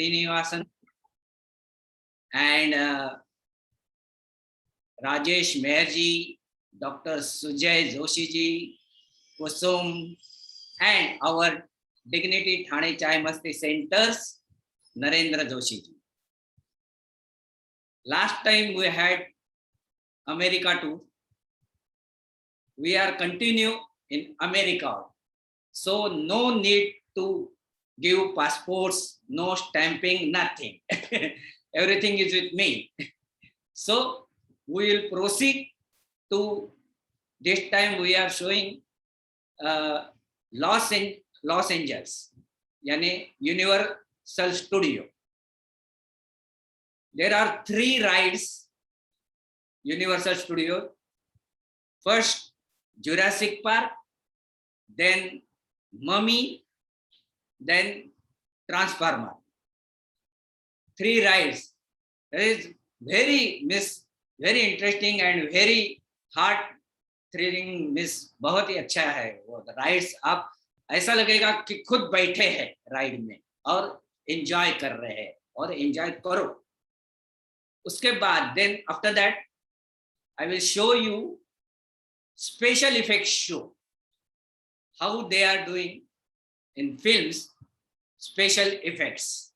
Srinivasan and Rajesh Meherji, Dr. Sujay Joshi ji, Kusum, and our dignity Thane Chai Masti Centres, Narendra Joshi ji. Last time we had America too. We are continue in America. So no need to give passports, no stamping, nothing. Everything is with me. So we will proceed to, this time we are showing Los Angeles, yani Universal Studio. There are 3 rides, Universal Studio. First, Jurassic Park, then Mummy, then Transformer. 3 rides. That is very interesting and very heart thrilling miss, बहुत ही अच्छा है वो rides. आप ऐसा लगेगा कि खुद बैठे हैं राइड में और एंजॉय कर रहे हैं, और एंजॉय करो. उसके बाद then after that I will show you special effect show, how they are doing in films special effects.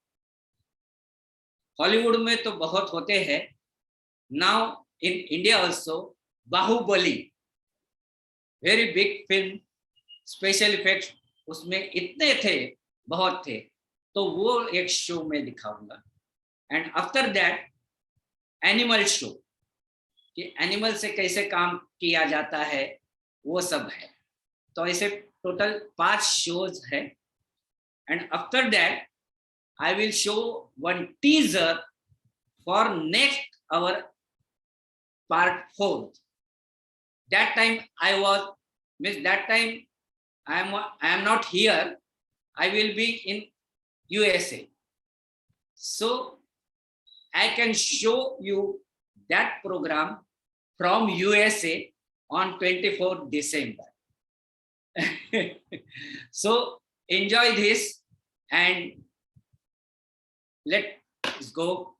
Hollywood में तो बहुत होते हैं. Now in India also Bahubali, very big film, special effects उसमें इतने थे, बहुत थे. तो वो एक शो में दिखाऊंगा. And after that animal show, कि एनिमल से कैसे काम किया जाता है वो सब है. तो ऐसे टोटल 5 शोज है. And after that I will show one teaser for next our part 4. That time I am not here. I will be in USA. So I can show you that program from USA on 24th December. So enjoy this and let's go.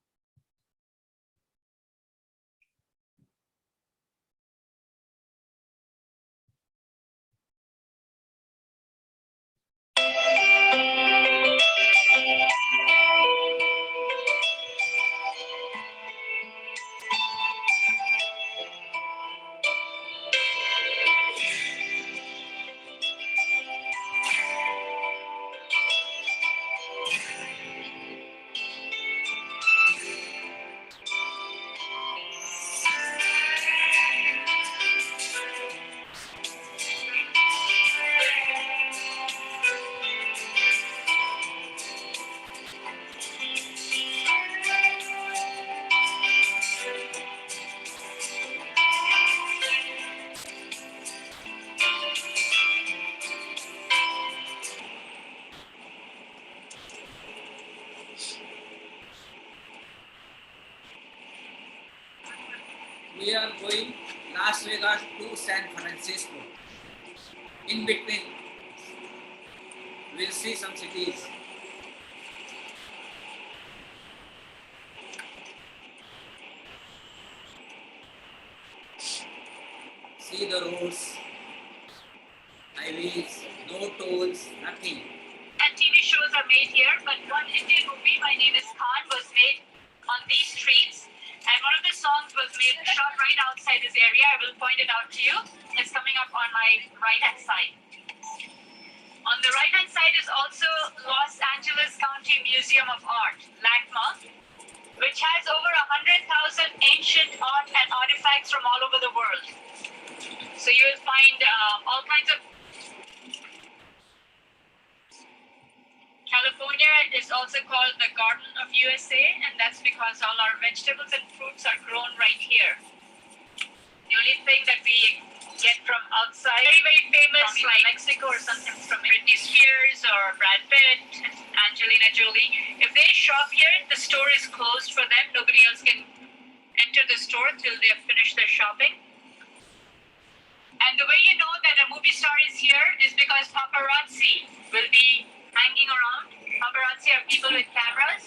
We are going Las Vegas to San Francisco. In between, we'll see some cities. See the roads, highways, no tolls, nothing. And TV shows are made here, but one Indian movie, My Name is Khan, was made on these streets. And one of the songs was made, shot right outside this area. I will point it out to you. It's coming up on my right-hand side. On the right-hand side is also Los Angeles County Museum of Art, LACMA, which has over 100,000 ancient art and artifacts from all over the world. So you will find all kinds of... California is also called the Garden of USA, and that's because all our vegetables and fruits are grown right here. The only thing that we get from outside, very, very famous, from like Mexico or something, from Britney Spears or Brad Pitt, Angelina Jolie. If they shop here, the store is closed for them. Nobody else can enter the store till they have finished their shopping. And the way you know that a movie star is here is because paparazzi will be hanging around. Paparazzi are people with cameras,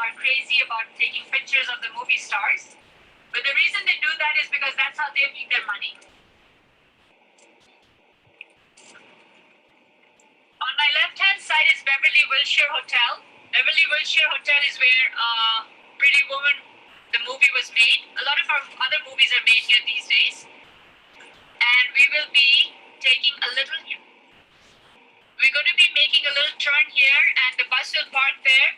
are crazy about taking pictures of the movie stars. But the reason they do that is because that's how they make their money. On my left-hand side is Beverly Wilshire Hotel. Beverly Wilshire Hotel is where Pretty Woman, the movie, was made. A lot of our other movies are made here these days. And we will be taking a little... We're going to be making a little turn here and the bus will park there.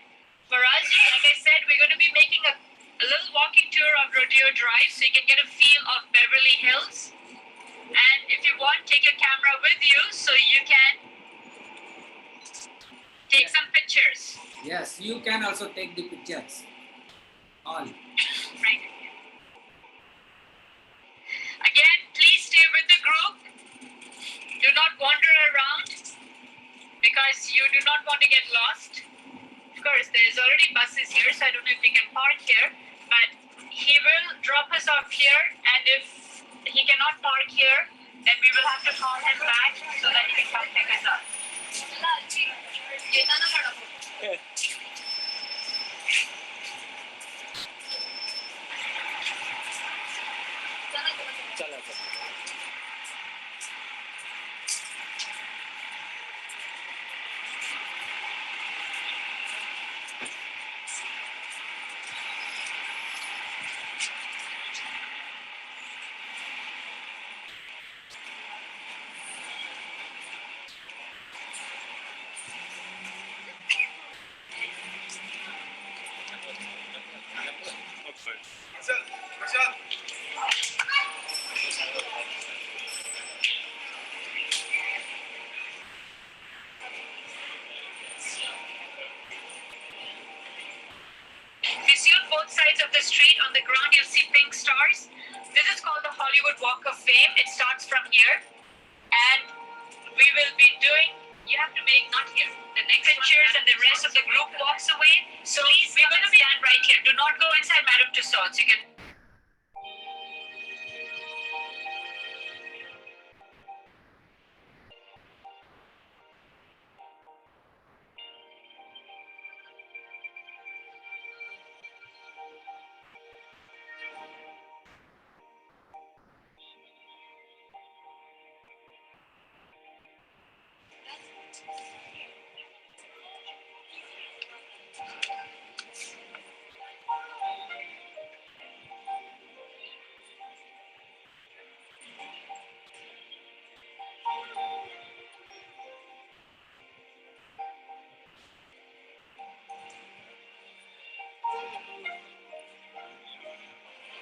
For us, like I said, we're going to be making a little walking tour of Rodeo Drive so you can get a feel of Beverly Hills. And if you want, take your camera with you so you can take some pictures. Yes, you can also take the pictures. All. Right. Again, please stay with the group. Do not wander around because you do not want to get lost. Of course, there's already buses here, so I don't know if we can park here. But he will drop us off here, and if he cannot park here, then we will have to call him back so that he can come pick us up. You see on both sides of the street, on the ground, you'll see pink stars. This is called the Hollywood Walk of Fame. It starts from here. And we will be doing, you have to make, not here, the next pictures and the rest of the group walks away. So we're going to stand right here. Do not go inside Madame Tussauds. You can...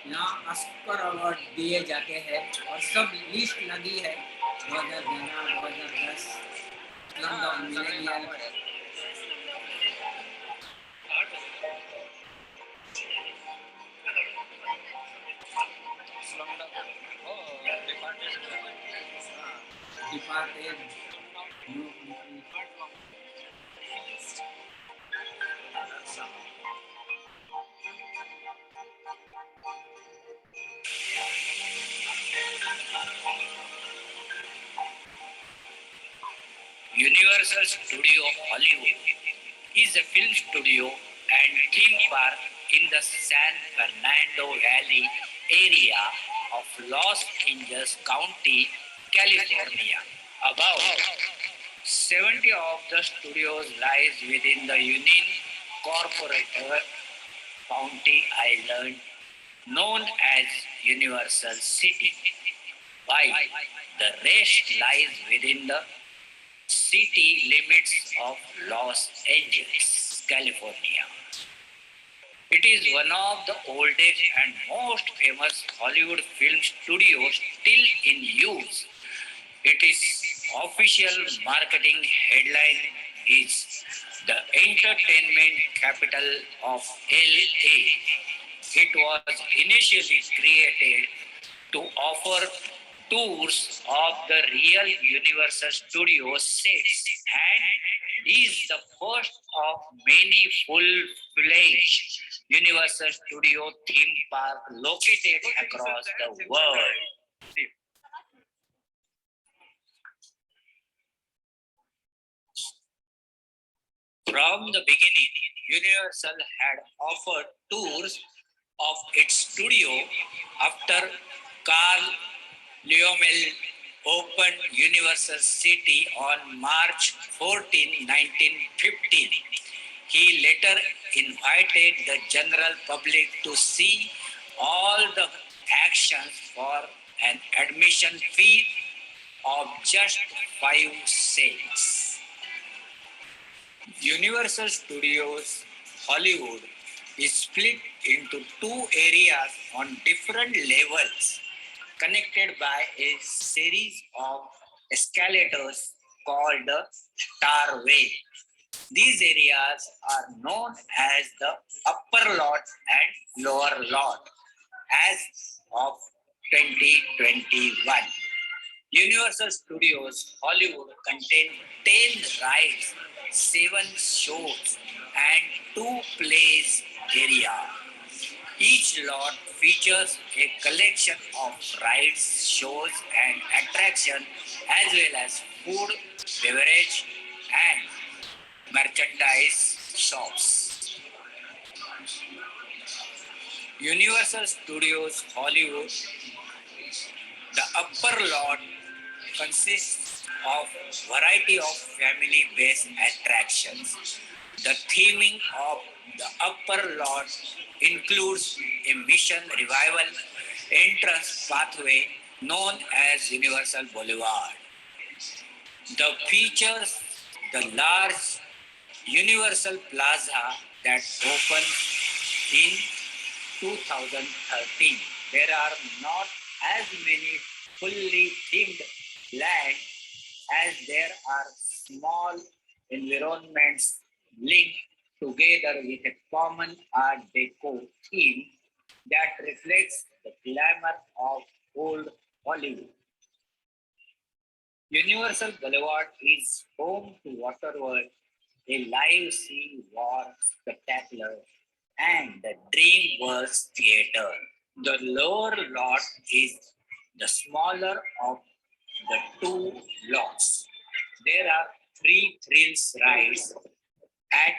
यहाँ Oscar award दिए जाते हैं और सब list लगी है 2011, 2010, Slumdog millennial, departed, Universal Studio Hollywood is a film studio and theme park in the San Fernando Valley area of Los Angeles County, California. About 70 of the studios lies within the unincorporated county island known as Universal City, while the rest lies within the city limits of Los Angeles, California. It is one of the oldest and most famous Hollywood film studios still in use. Its official marketing headline is the entertainment capital of LA. It was initially created to offer tours of the real Universal Studios sets and is the first of many full-fledged Universal Studio theme park located across the world. From the beginning, Universal had offered tours of its studio after Carl Leomel opened Universal City on March 14, 1915. He later invited the general public to see all the actions for an admission fee of just 5 cents. Universal Studios Hollywood is split into two areas on different levels, connected by a series of escalators called the Starway. These areas are known as the upper lot and lower lot as of 2021. Universal Studios Hollywood contains 10 rides, 7 shows, and 2 plays area. Each lot features a collection of rides, shows, and attractions, as well as food, beverage, and merchandise shops. Universal Studios Hollywood, the upper lot consists of variety of family-based attractions. The theming of the upper lot includes a mission revival entrance pathway known as Universal Boulevard. The features the large Universal Plaza that opened in 2013. There are not as many fully themed land as there are small environments linked together with a common Art Deco theme that reflects the glamour of old Hollywood. Universal Boulevard is home to Waterworld, a live sea war spectacular, and the DreamWorks Theater. The lower lot is the smaller of the two lots. There are 3 thrills rides at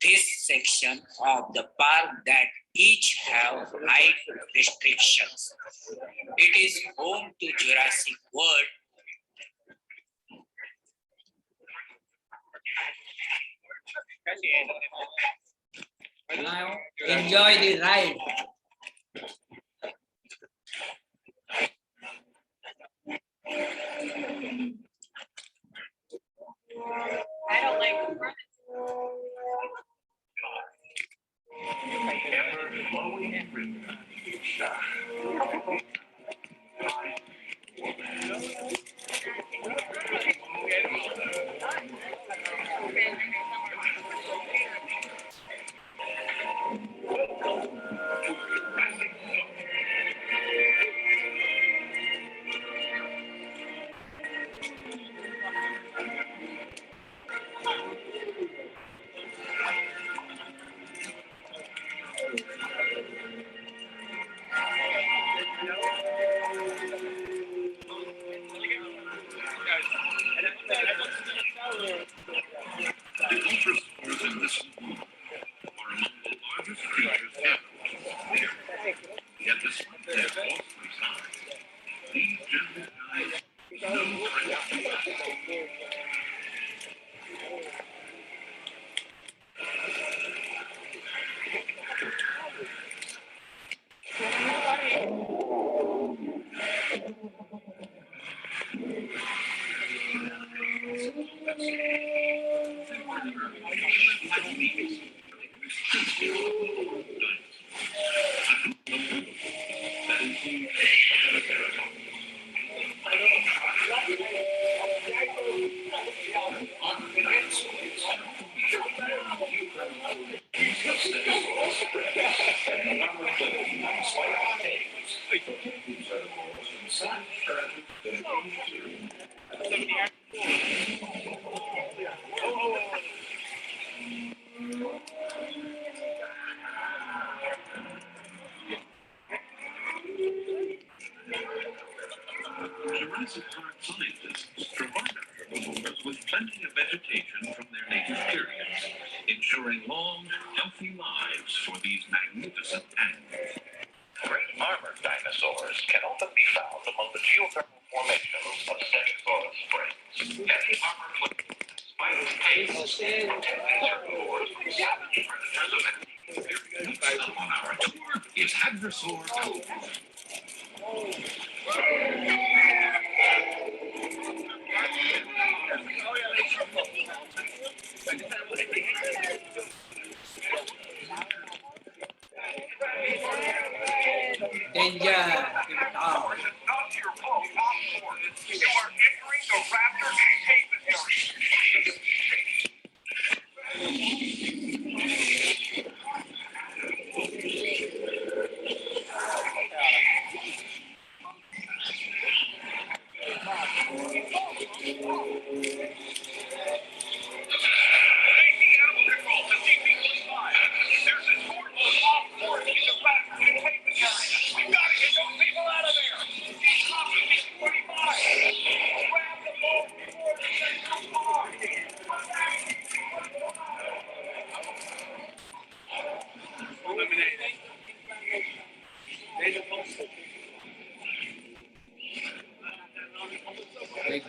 this section of the park that each have height restrictions. It is home to Jurassic World. Now enjoy the ride. I don't like the front. happy lives for these magnificent animals. Great armored dinosaurs can often be found among the geothermal formations of Stegosaurus springs. Heavy armor plating, spinal caves, and herbivores will savage predators of any period. Next up on our tour is Hadrosaur Cove. Danger. Down. Not your boat off board. You are entering the raptor containment area.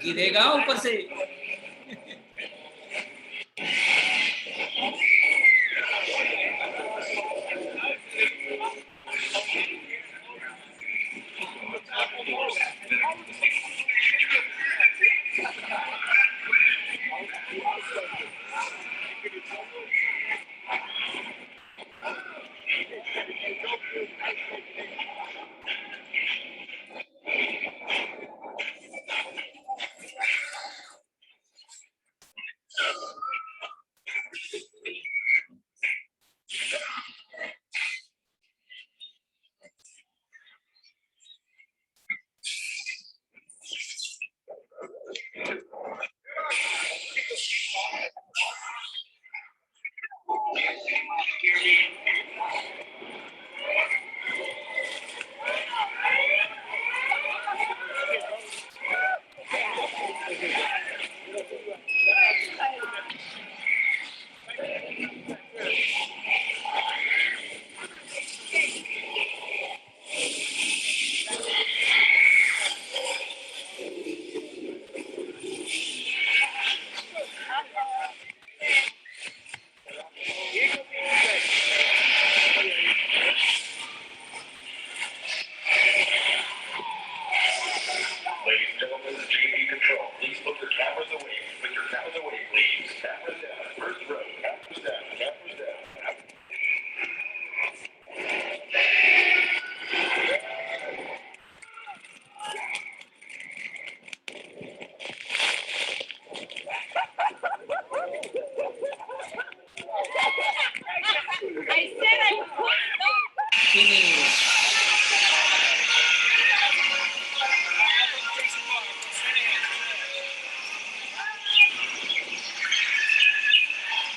गिरेगा ऊपर से.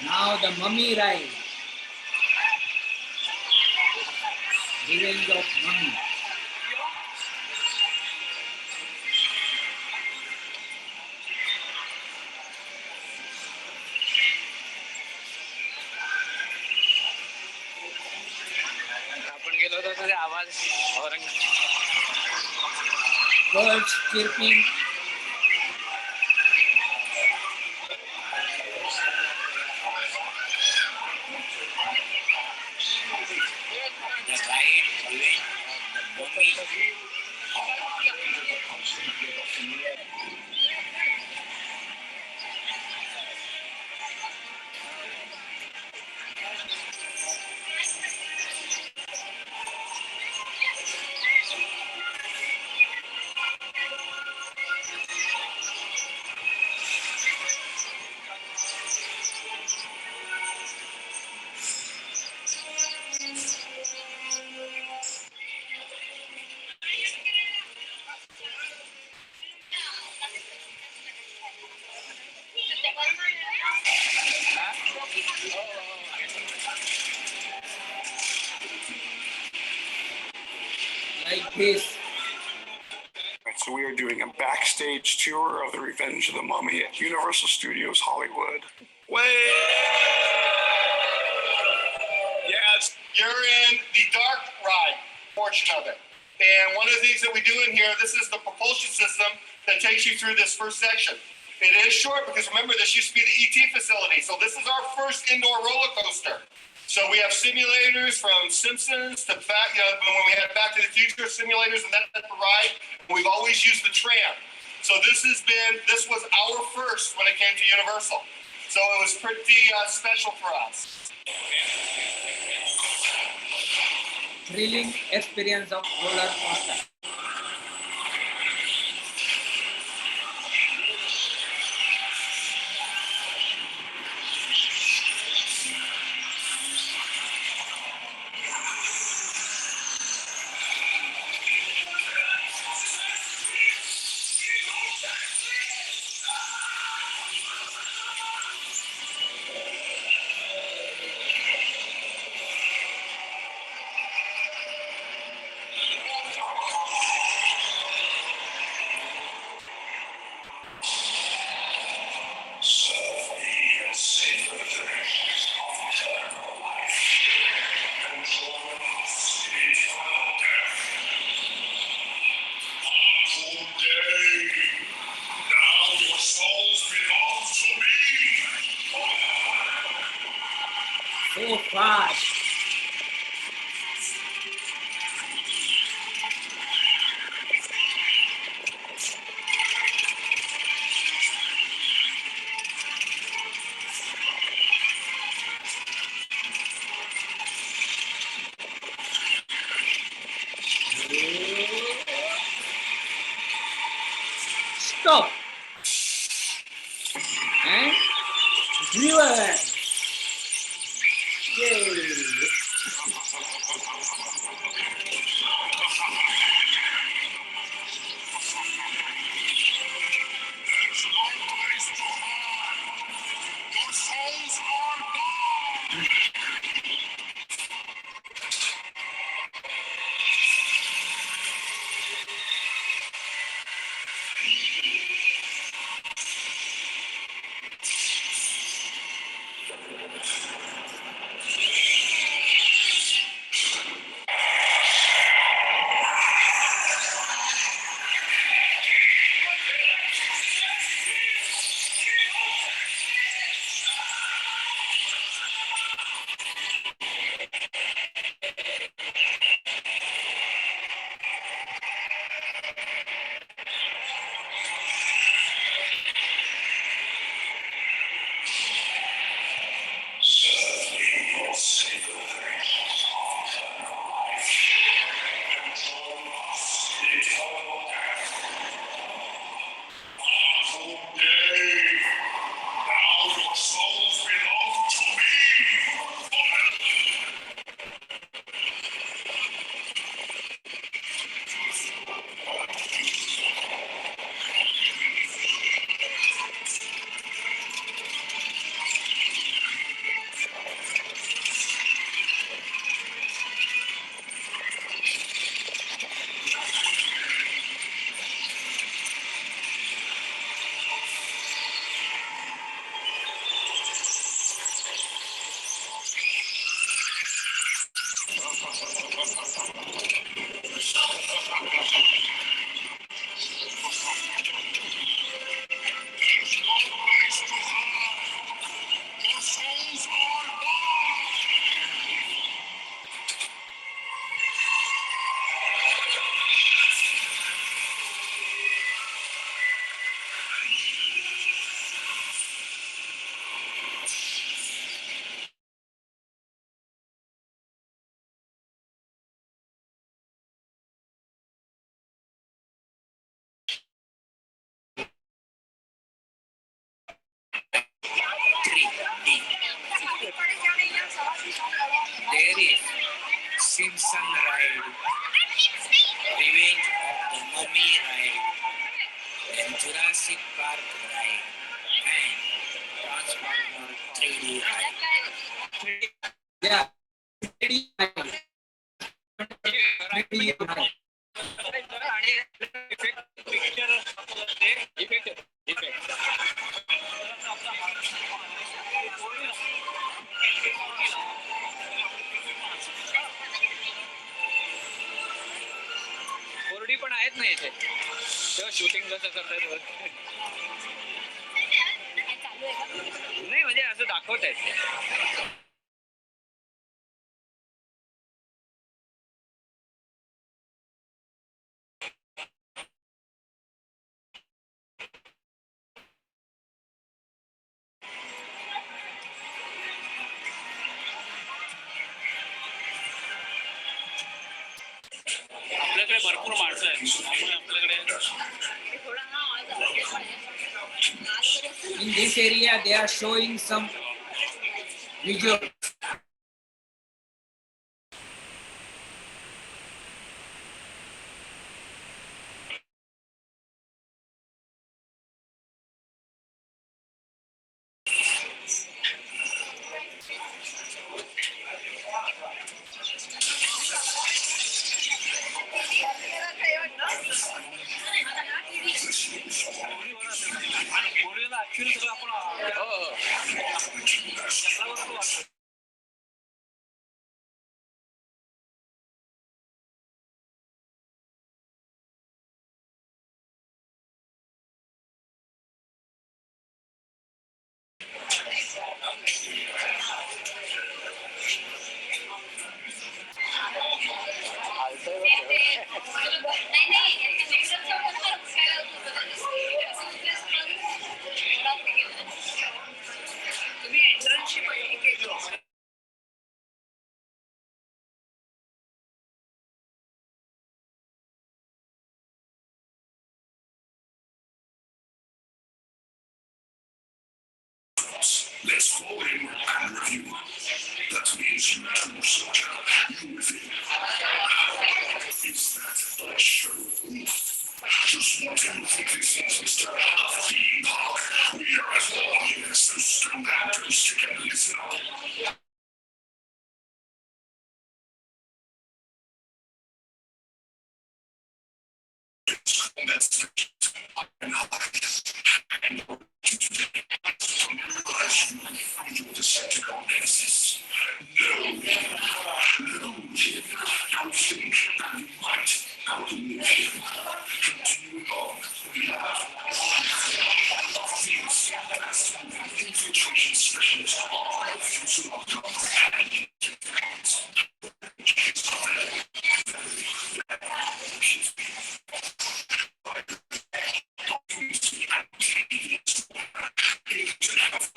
Now the mummy ride. Revenge of Mummy. Birds chirping. The ride of the mummy. Like this. So we are doing a backstage tour of The Revenge of the Mummy at Universal Studios Hollywood. Way! you're in the dark ride portion of it. And one of the things that we do in here, this is the propulsion system that takes you through this first section. It is short because remember, this used to be the ET facility. So this is our first indoor roller coaster. So we have simulators from Simpsons to when we had Back to the Future simulators and that type of ride. We've always used the tram. So this was our first when it came to Universal. So it was pretty special for us. Thrilling experience of roller coaster. So fast. Stop. And viewer. Yay. There is Simpson ride, Revenge of the Mummy ride, then Jurassic Park ride, and Transformer 3D ride. Yeah, 3D ride. 3D ride. आहेत ना इथे, तेव्हा shooting कसं करतात नाही म्हणजे असं दाखवत आहेत. आपल्याकडे भरपूर माणसं आहेत त्यामुळे आपल्याकडे in this area they are showing some visual. Let's follow him and review. That means you too, soldier. You with him. Is that a show? Just want to think this is Mr. Theme Park. We are as long here, so stand out and stick and listen up. That's the key. And hide. And you're the Decepticon nemesis. No, don't think that you might outlive him. Continue on. We have things as an infiltration specialist are future outcomes and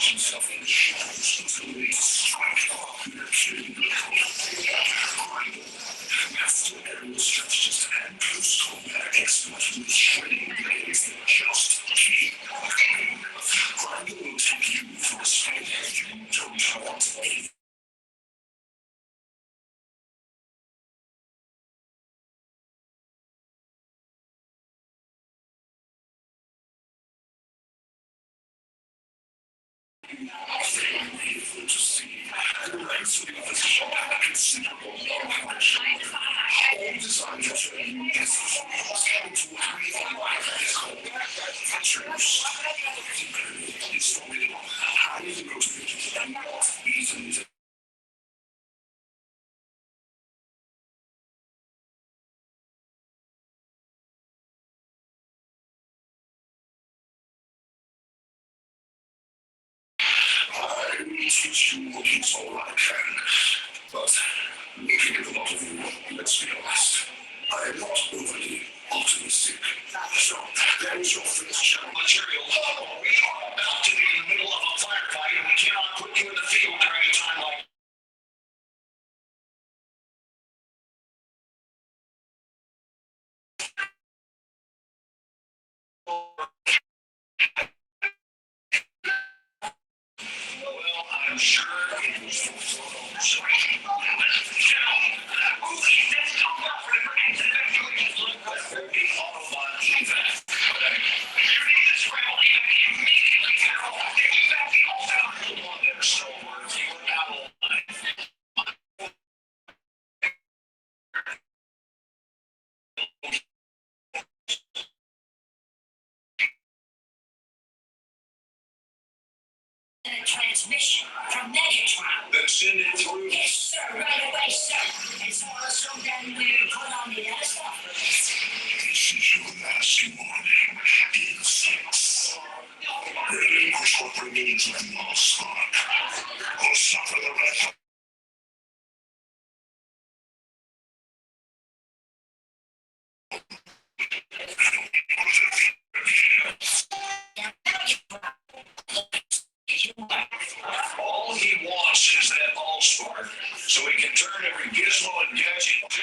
himself in the shadows until they strike master aerial strategist and post-combat expert with shredding blades that just keep coming. Grindel will take you for a spin you don't want to be. Able to see the lengths of the opposition at considerable knowledge. All designed to turn you into a real-life veterans. It's formidable, highly motivated, and not easily to I will teach you what is all I can, but looking at a lot of you, let's be honest, I am not overly optimistic. So, that is your first challenge. Material, we are about to be in the middle of a firefight and we cannot put you in the field during a time like well, I'm sure it was the transmission from Megatron. Then send it through. Yes, sir, right away, sir. It's all so then we're put on the other stuff. It's All he wants is that ball spark so he can turn every gizmo and gadget.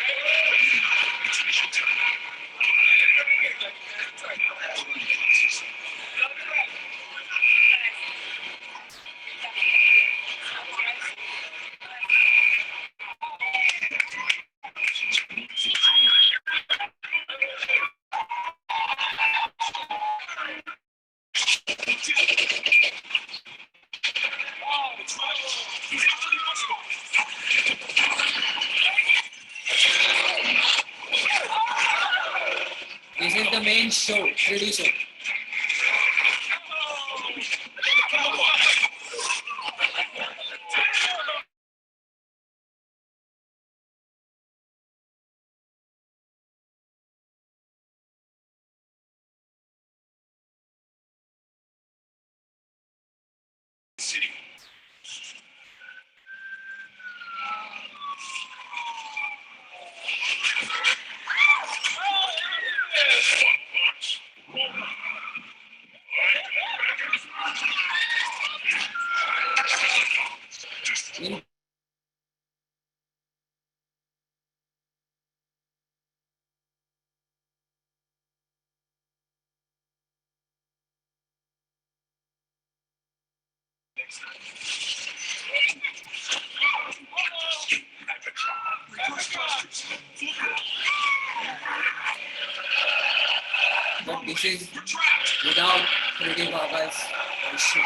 This is the main show, 3D show. City. In but this is without 3D goggles or shoe.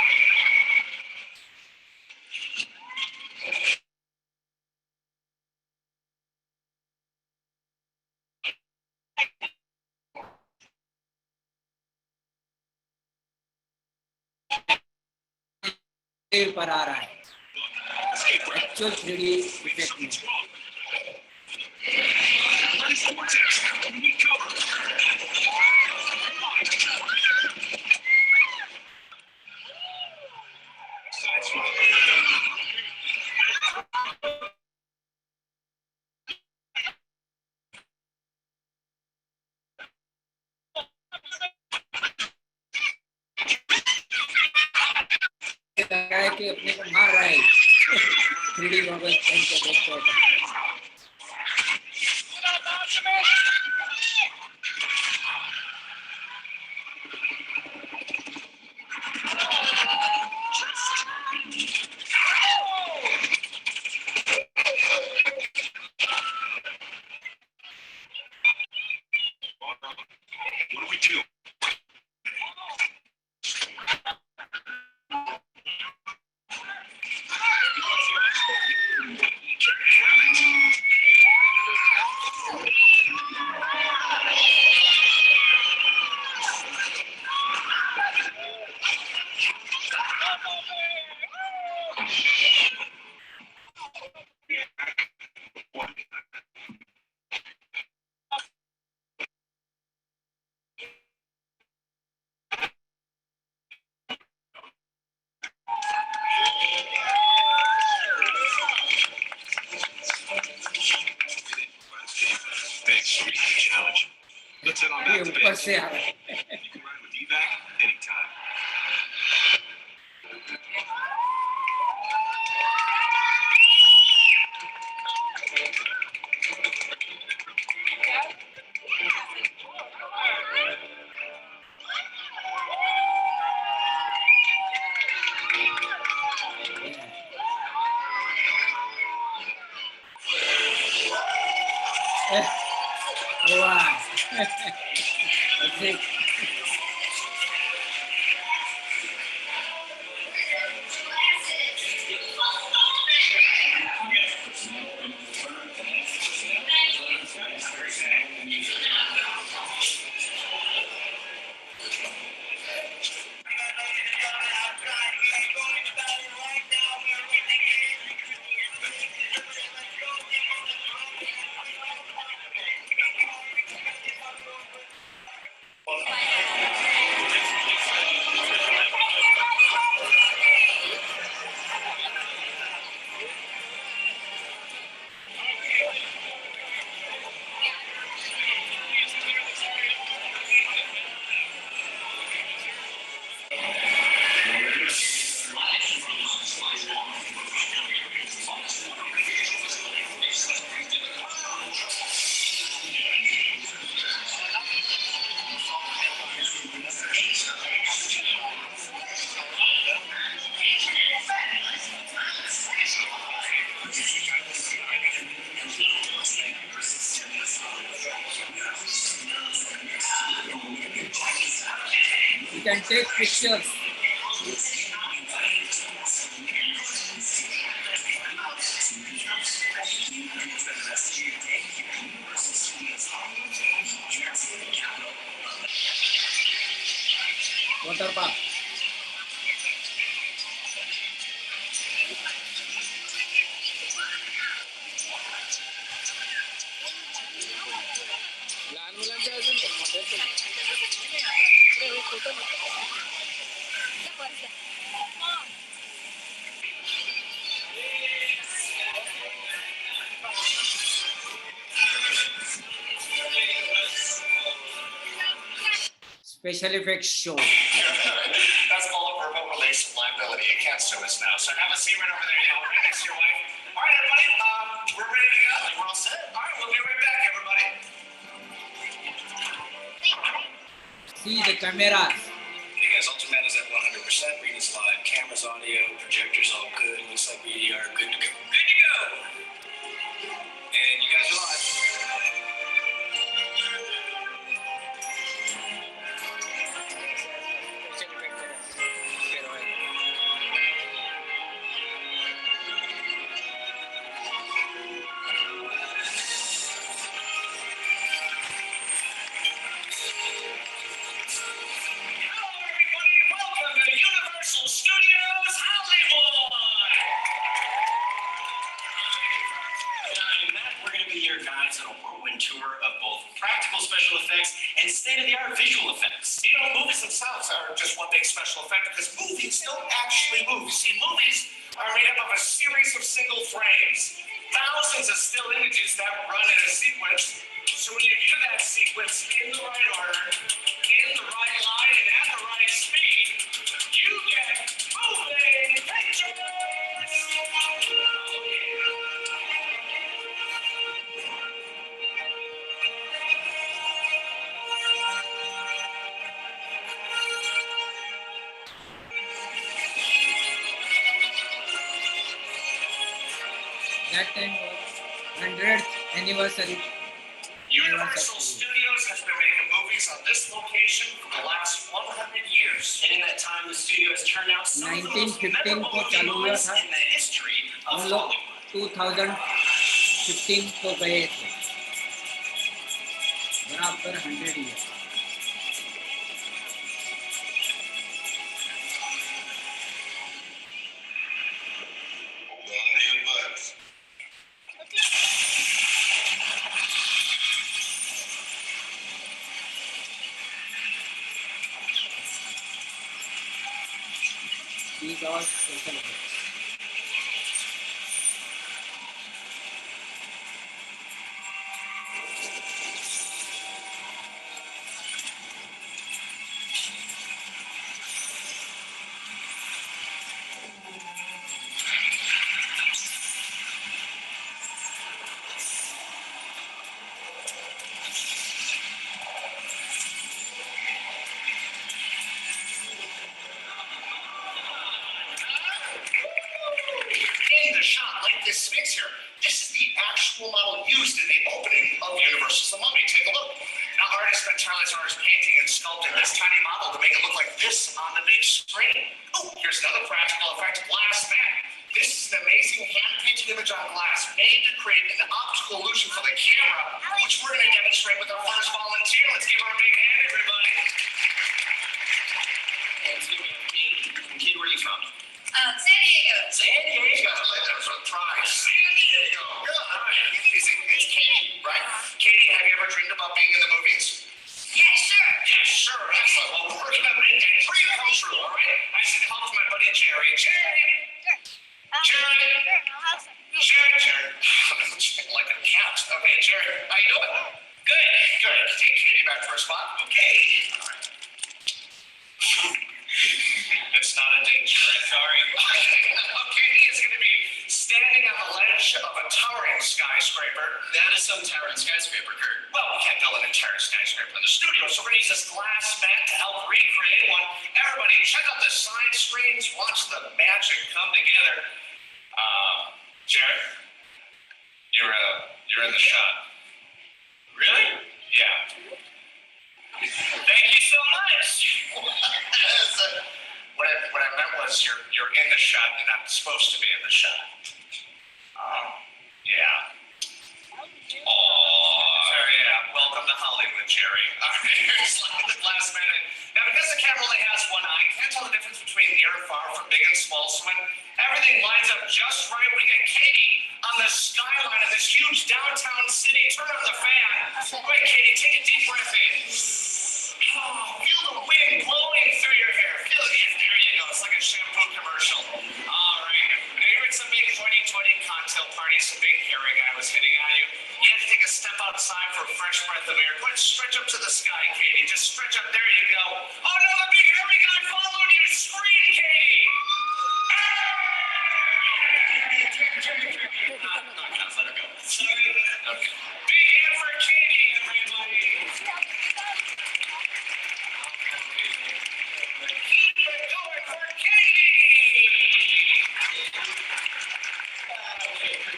पर आ रहा है actual 3D effect में लगा है कि अपने को मार रहा है 3D गॉगल्स पहन के देखते हैं What do we do? Thanks for the challenge. Let's head on ये back to ऊपर base. से आ रहा है You can ride with evac anytime. वाह That's it. can take pictures. Water park. Special effects show. That's called a verbal release of liability. You can't sue us now. So have a seat right over there, you know, right next to your wife. All right, everybody, we're ready to go. We're all set. All right, we'll be right back, everybody. See the cameras. Hey guys, Ultimate is at 100%. Reading's live. Cameras, audio, projectors all good. Looks like we are good to go. Good to go. And you guys are live. Studios Hollywood. I'm Matt. We're going to be your guides on a whirlwind tour of both practical special effects and state-of-the-art visual effects. You know, movies themselves are just one big special effect because movies don't actually move. See, movies are made up of a series of single frames, thousands of still images that run in a sequence. So when you do that sequence in the right order, in the right line, and at the right speed, you get moving pictures! That time was 100th anniversary. Universal Studios has been making movies on this location for the last 100 years. And in that time, the studio has turned out some of the most 1915 memorable को चालू हुआ movies था. in the history of हम लोग Hollywood. 2015 को गए थे. बराबर 100 years. Hold on to your butts. These are special effects. In the shot, like this Sphinx here, this is the actual model used in the opening of Universal's The Mummy. Take a look. Now, artists spent tireless hours painting and sculpting this tiny model to make it look like this on the big screen. Oh, here's another practical effect, glass mat. This is an amazing hand-painted image on glass made to create an optical illusion for the camera, which we're going to demonstrate with our first volunteer. Let's give her a big hand, everybody. And give me a Kate, where are you from? San Diego. San Diego. That's a prize. San Diego. Good. All right. Is Katie, right? Katie, have you ever dreamed about being in the movies? Yeah, sure. Yes, sure. Excellent. Well, we're going to make that dream come true, all right? I should help my buddy Jerry. Jerry. Jerry. Like a cat. Okay, Jerry, how you doing? Good. Good. Take Katie back to her spot. Okay. All right. It's not a date, Jerry. Sorry. Katie is going to be standing on the ledge of a towering skyscraper. That is some towering skyscraper, Kurt. Well, we can't build an entire skyscraper in the studio, so we're going to use this glass mat to help recreate one. Everybody, check out the side screens. Watch the magic come together. Jared, you're in the shot. Really? Yeah. Thank you so much. What I meant was you're in the shot. You're not supposed to be in the shot. Yeah. Oh, yeah. Welcome to Hollywood, Jerry. All right, here's the last minute. Now, because the camera only has one eye, you can't tell the difference between near and far from big and small. So when everything lines up just right, we get Katie on the skyline of this huge downtown city. Turn on the fan. Go ahead, Katie. Take a deep breath in. Oh, feel the wind blowing through your hair. Feel it. Yeah, there you go. It's like a shampoo commercial. All right. Now you're at some big 2020 cocktail party. Some big hairy guy was hitting on you. You had to take a step outside for a fresh breath of air. Go ahead, stretch up to the sky, Katie. Just stretch up. There you go. Oh no, the big hairy guy followed you. Scream, Katie. Not gonna let her go. Sorry. Okay. Big hand for Katie, everybody. Keep it going for Katie.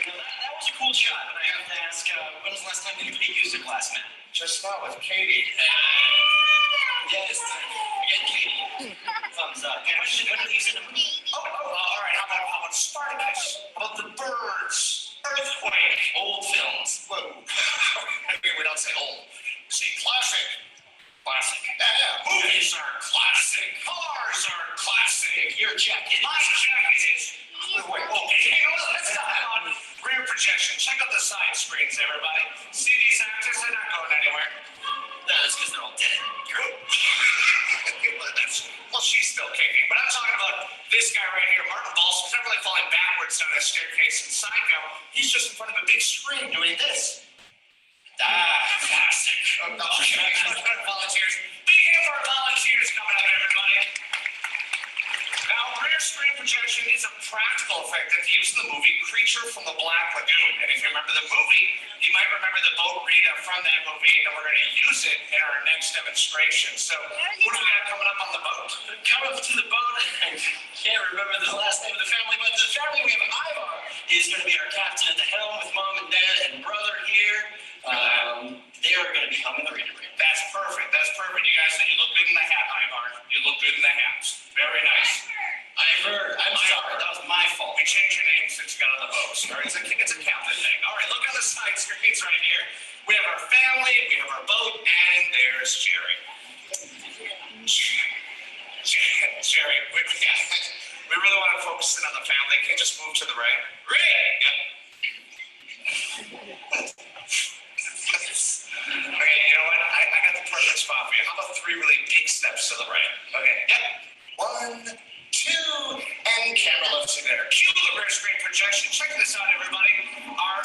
That was a cool shot, but I have to ask, when was the last time anybody used a glass mat? Just now with Katie. Yes, again, Katie. Thumbs up. When did you use it? Oh, all right. How about Spartacus? How about the birds? Earthquake. Old films. Whoa. We don't say old. We say classic. Classic. Yeah. Movies are classic. Cars are classic. Your jacket. My jacket is. Wait, okay. Let's talk about rear projection. Check out the side screens, everybody. See these actors? They're not going anywhere. No, that's because they're all dead. Well, she's still kicking. But I'm talking about this guy right here, Martin Balsam. He's not really falling backwards down a staircase in Psycho. He's just in front of a big screen doing this. Classic. Volunteers. Big hand for our volunteers coming up, everybody. Now, rear screen projection is a practical effect that's used in the movie Creature from the Black Lagoon. And if you remember the movie, you might remember the boat Rita from that movie, and we're going to use it in our next demonstration. So, what do we got coming up on the boat? Coming up to the boat, I can't remember the last name of the family, but the family we have Ivar is going to be our captain at the helm with mom and dad and brother here. They are going to be helming the reader. That's perfect. That's perfect. You guys said you look good in the hat, Ivar. You look good in the hat. Very nice. I've heard. I'm sorry. That was my fault. We changed your name since you got on the boat. Sorry. It's a captain thing. All right. Look on the side screens right here. We have our family. We have our boat. And there's Jerry. Jerry. We really want to focus in on the family. Can you just move to the right? Great. Yep. Okay, you know what? I got the perfect spot for you. How about 3 really big steps to the right? Okay, yep. 1, 2, and camera left to there. Cue the rear screen projection. Check this out, everybody. Our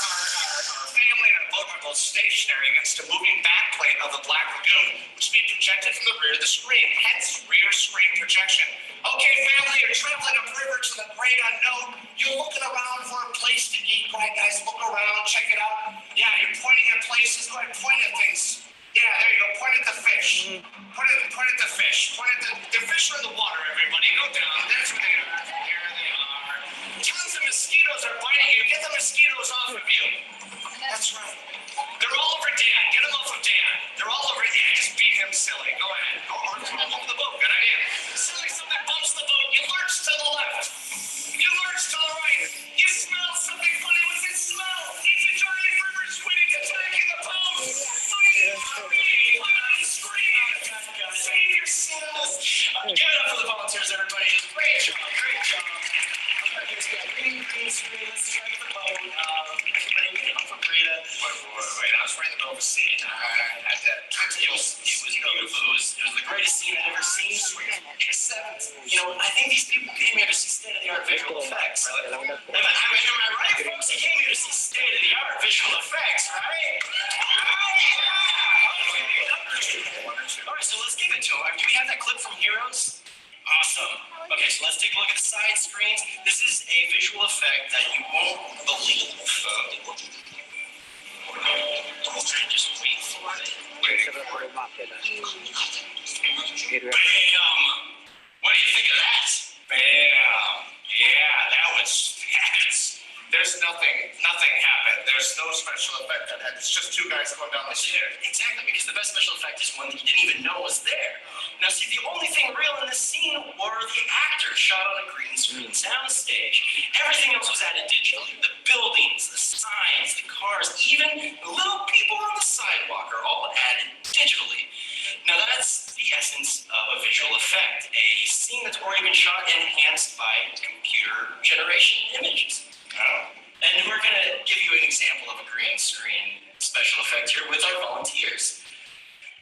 family and our boat are both stationary against a moving backplate of the Black Lagoon, which is being projected from the rear of the screen, hence rear screen projection. Okay, family, you're traveling a river to the great unknown. You're looking around for a place to eat. Go ahead, guys, look around, check it out. Yeah, you're pointing at places. Go ahead, point at things. Yeah, there you go. Point at the fish. Point at the fish. Point at the fish are in the water, everybody. Go down. There's where they are. There they are. Tons of mosquitoes are biting you. Get the mosquitoes off of you. That's right. They're all over Dan. Get them off of Dan. They're all over Dan. Just beat him silly. Go ahead. Go on. Throw him over the boat. Good idea. Silly, something bumps the boat. You lurch to the left. You lurch to the right. You smell something funny. What's it smell? It's a giant river squid. It's attacking the boat. Save yourself. Give it up for the volunteers, everybody. Great job. Great job. Here's got green screen. Let's try the boat. Everybody get up for Rita. Wait. I was right in the middle of a scene. It was beautiful. It was the greatest scene I've ever seen. Except, I think these people came here to see state-of-the-art visual effects. Am I right, folks? They came here to see state-of-the-art visual effects, right? All right, so let's give it to them. Do we have that clip from Heroes? Awesome. Okay, so let's take a look at the side screens. This is a visual effect that you won't believe. Just wait for it. Bam! What do you think of that? Bam! Yeah, that was. There's nothing happened. There's there's no special effect on that. It's just two guys going down the stairs. Exactly, because the best special effect is one that you didn't even know was there. Now, see, the only thing real in this scene were the actors shot on a green screen soundstage. Everything else was added digitally. The buildings, the signs, the cars, even the little people on the sidewalk are all added digitally. Now, that's the essence of a visual effect, a scene that's already been shot and enhanced by computer generation images. And we're going to give you an example of a green screen special effect here with our volunteers.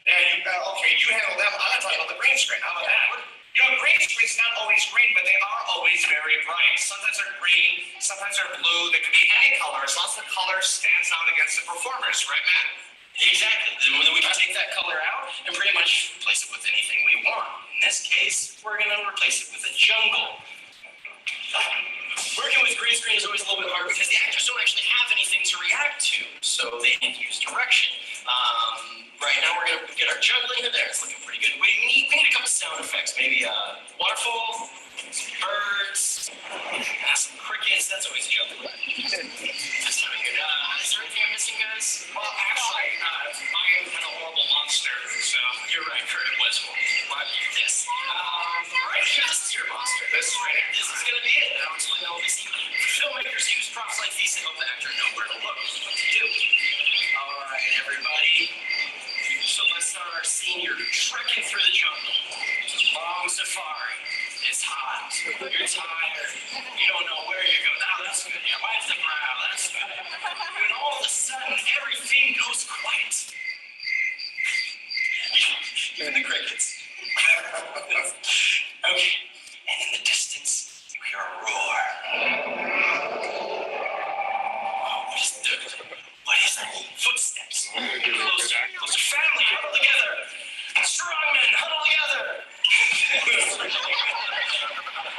Yeah, you handle them. I'm talking about the green screen. How about that? You know, green screen's not always green, but they are always very bright. Sometimes they're green, sometimes they're blue. They could be any color as long as the color stands out against the performers, right, Matt? Exactly. Then we can take that color out and pretty much replace it with anything we want. In this case, we're going to replace it with a jungle. Working with green screen is always a little bit hard because the actors don't actually have anything to react to, so they need to use direction. Right now we're going to get our juggling in there. It's looking pretty good. We need a couple sound effects, maybe waterfall, some birds, some crickets. That's always a juggle. This time of year. Is there anything I'm missing, guys? Well, actually, I am kind of a horrible monster, so You're right, Kurt. It was what? This. Right here, this is your monster. this is right here. This is going to be it. Now it's like obviously filmmakers use props like these to help the actor know where to look, what to do. All right, everybody. So let's start our scene. You're trekking through the jungle. Long safari. It's hot. You're tired. You don't know where you're going. Oh, that's good. Yeah, right to the ground. That's good. And all of a sudden, everything goes quiet. Even the crickets. Okay. And in the distance, you hear a roar. Oh, what is that? Footsteps. Closer. Family, huddle together. Strong men, huddle together.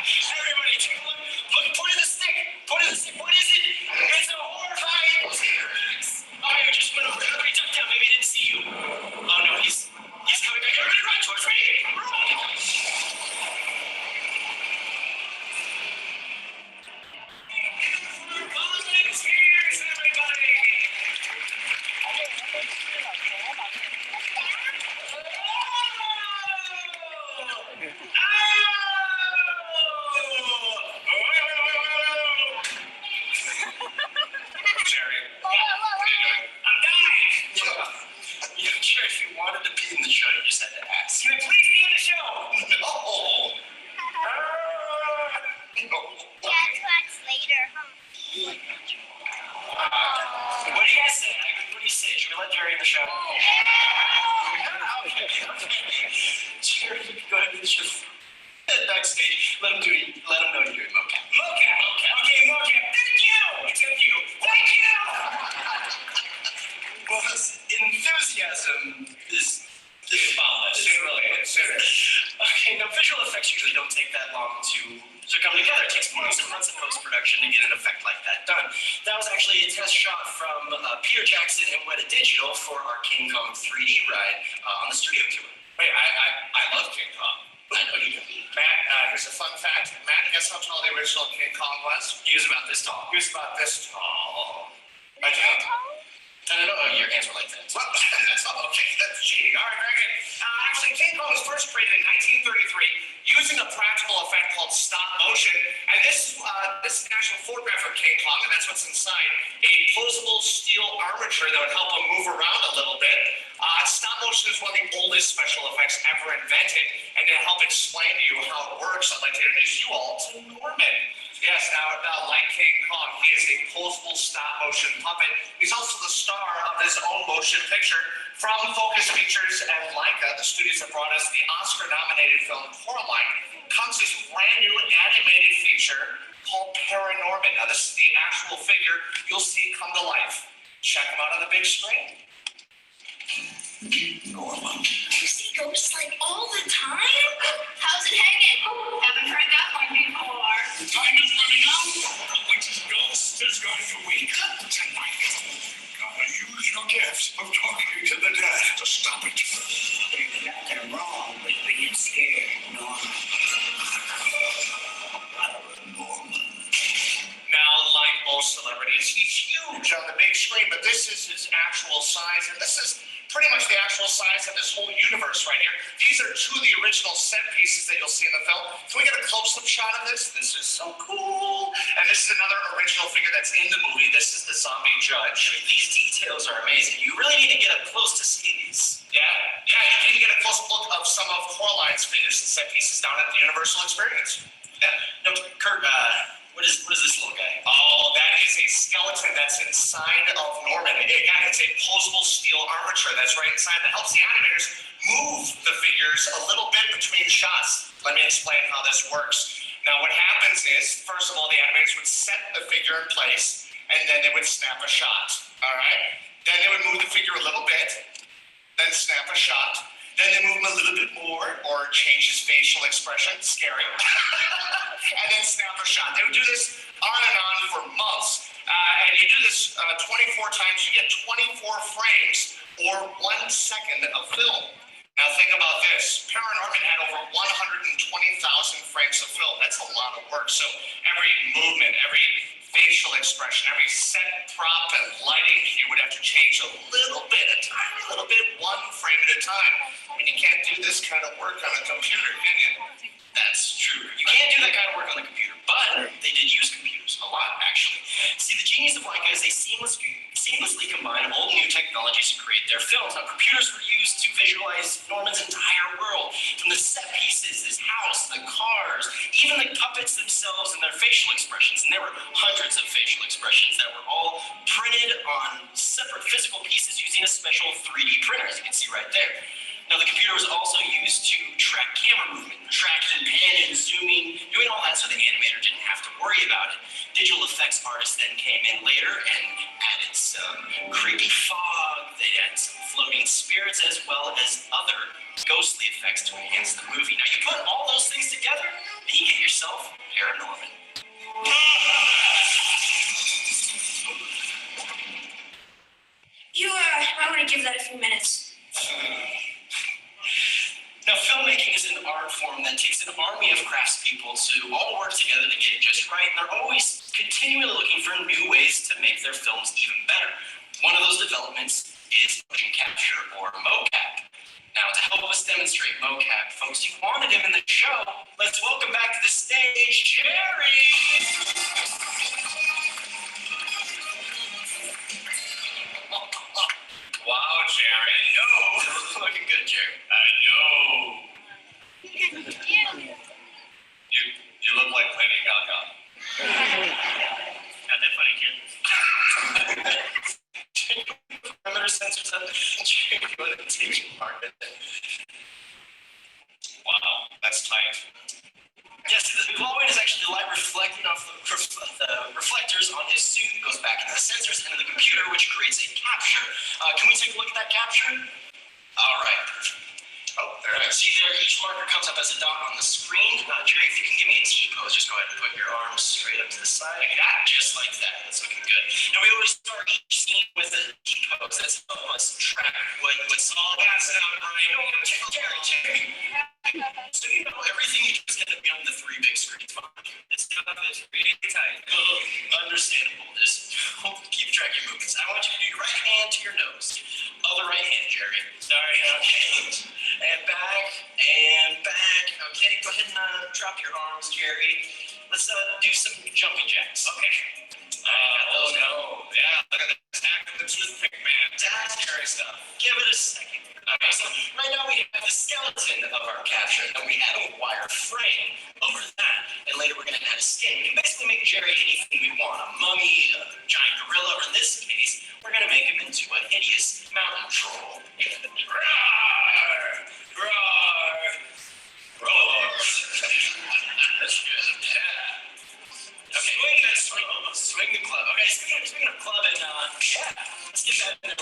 Everybody, take a look. Look, point of the stick. Point of the stick. What is it? It's a horrifying T-Rex. Oh, you just went over. Everybody duck down. Maybe he didn't see you. Oh, no, he's coming back. Everybody run towards me. Run. Volunteers, everybody. Jerry, what are you doing? I'm dying. You know, Jerry, if you wanted to be in the show, you just had to ask. Can I please be in the show? No. That's what's later, huh? What do you guys say? What do you say? Should we let Jerry in the show? Okay. Jerry, go ahead and just backstage. Let him know you're doing mocap. Mocap. Okay, mocap. Thank you. Well, enthusiasm is boundless. Okay, now visual effects usually don't take that long to come together. It takes months and months of post-production to get an effect like that done. That was actually a test shot from Peter Jackson and Weta Digital for our King Kong 3D ride on the studio tour. Wait, I love King Kong. I know you do. Matt, here's a fun fact. Matt, guess how tall the original King Kong was? He was about this tall. He was about this tall. Is that tall? I don't know, your hands were like that. Well, okay, that's cheating. All right, very good. Actually, King Kong was first created in 1933 using a practical effect called stop motion. And this is an actual photograph of King Kong, and that's what's inside. A closable steel armature that would help him move around a little bit. Stop motion is one of the oldest special effects ever invented. And to help explain to you how it works, I'd like to introduce you all to Norman. Yes, now like King Kong, he is a closable stop motion puppet. He's also the star of his own motion picture from Focus Features and Leica, the studios that brought us the Oscar-nominated film Coraline. Comes this brand new animated feature called Paranorman. Now this is the actual figure you'll see come to life. Check him out on the big screen. Norman. You see ghosts like all the time? How's it hanging? Haven't heard that one before. Time is running out. The witch's ghost is going to wake up tonight. Gotta use your gift of talking to the dead to stop it. There's nothing wrong with being scared, Norman. Norman. Now, like most celebrities, he's huge on the big screen, but this is his actual size, and this is pretty much the actual size of this whole universe right here. These are two of the original set pieces that you'll see in the film. Can we get a close-up shot of this? This is so cool. And this is another original figure that's in the movie. This is the zombie judge. These details are amazing. You really need to get up close to see these. Yeah, you can get a close look of some of Coraline's figures and set pieces down at the Universal Experience. Yeah. No, Kurt, what is this little guy? Oh, that is a skeleton that's inside of Norman. Again, it's a posable steel armature that's right inside that helps the animators move the figures a little bit between shots. Let me explain how this works. Now, what happens is, first of all, the animators would set the figure in place, and then they would snap a shot, all right? Then they would move the figure a little bit, then snap a shot, then they move him a little bit more, or change his facial expression, scary, and then snap a shot. They would do this on and on for months, and you do this 24 times, you get 24 frames or 1 second of film. Now think about this, Paranorman had over 120,000 frames of film. That's a lot of work, so every movement, every facial expression, every set prop and lighting cue would have to change a little bit, a tiny little bit, 1 frame at a time. I mean, you can't do this kind of work on a computer, can you? That's true. You can't do that kind of work on the computer, but they did use computers a lot, actually. See, the genius of Leica is they seamlessly combine old and new technologies to create their films. Now, computers were used to visualize Norman's entire world, from the set pieces, his house, the cars, even the puppets themselves and their facial expressions. And there were hundreds of facial expressions that were all printed on separate physical pieces using a special 3D printer, as you can see right there. Now, the computer was also used to track camera movement, track and pan and zooming, doing all that so the animator didn't have to worry about it. Digital effects artists then came in later and added some creepy fog, they added some floating spirits, as well as other ghostly effects to enhance the movie. Now, you put all those things together, and you get yourself Paranorman. You I want to give that a few minutes. Now, filmmaking is an art form that takes an army of craftspeople to all work together to get it just right, and they're always continually looking for new ways to make their films even better. One of those developments is motion capture, or mocap. Now, to help us demonstrate mocap, folks, you wanted him in the show. Let's welcome back to the stage, Jerry! Wow, Jerry. I know. Looking good, Jerry. I know. You look like Lady Gaga. Not that funny, kid. Perimeter sensors up. Jerry, you want to take part of it? Wow, that's tight. Yes, the glowing is actually the light reflecting off the reflectors on his suit that goes back into the sensors into the computer, which creates a capture. Can we take a look at that capture? All right. Oh, there it is. See there, each marker comes up as a dot on the screen. Jerry, if you can give me a T-pose, just go ahead and put your arms straight up to the side. Like that, just like that. That's looking good. Now, we always start each scene with a T-pose. That's help us track what's all that's not right. Jerry. So you know, everything you do is going to be on the 3 big screens behind you. This stuff is really tight. Understandable. Just keep track of your movements. I want you to do your right hand to your nose. Other right hand, Jerry. Sorry. Okay. And back. Okay, go ahead and drop your arms, Jerry. Let's do some jumping jacks. Okay. Oh, no. Yeah, look at the attack of the toothpick man. That's Jerry stuff. Give it a second. Okay, so right now we have the skeleton of our capture, and we have a wire frame over that, and later we're going to add a skin. We can basically make Jerry anything we want, a mummy, a giant gorilla, or in this case, we're going to make him into a hideous mountain troll. Roar! Roar! Roar! That's good. Yeah. Okay, swing the club. Okay, speaking of club, and let's get that in there.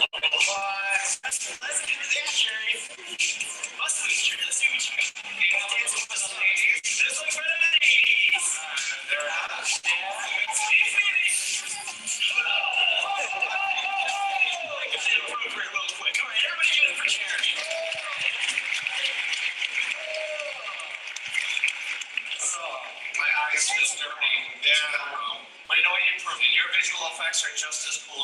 Let's get it there, Jerry. Let's do it, Jerry. Let's do it, Jerry. Dance with the ladies. This one's for the ladies. They're out. It's finished. Get it appropriate real quick. All right, everybody get it for Jerry. My eyes just dirty. Yeah. But you know what? You're improving. Your visual effects are just as cool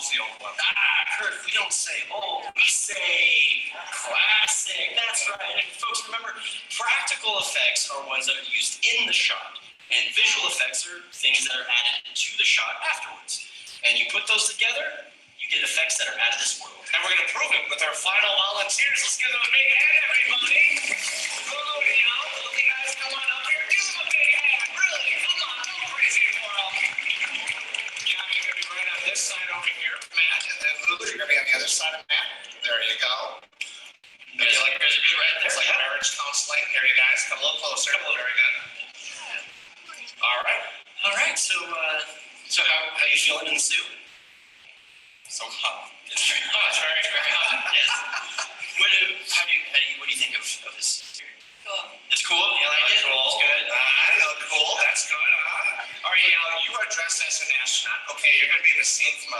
don't say old, we say classic. That's right. And folks, remember, practical effects are ones that are used in the shot, and visual effects are things that are added to the shot afterwards. And you put those together, you get effects that are out of this world. And we're going to prove it with our final volunteers. Let's give them a big hand, everybody. Go, now. Look, you guys, come on up here. Give them a big hand. Really, come on. Go crazy for them. Yeah, you're going to be right on this side over here, Matt. And then Lulu, you're going to be on the other side of Matt. There you go. There's like right there. It's like marriage counseling. Here, you guys. Come a little closer. Very good. All right. All right, so how you feeling in the suit? So hot. It's very hot. Very, very hot. Yes. What do you think of this? Cool. It's cool. You like it? Cool. It's good. You look cool. That's good. All right, now you are dressed as an astronaut. Okay, you're going to be in the scene from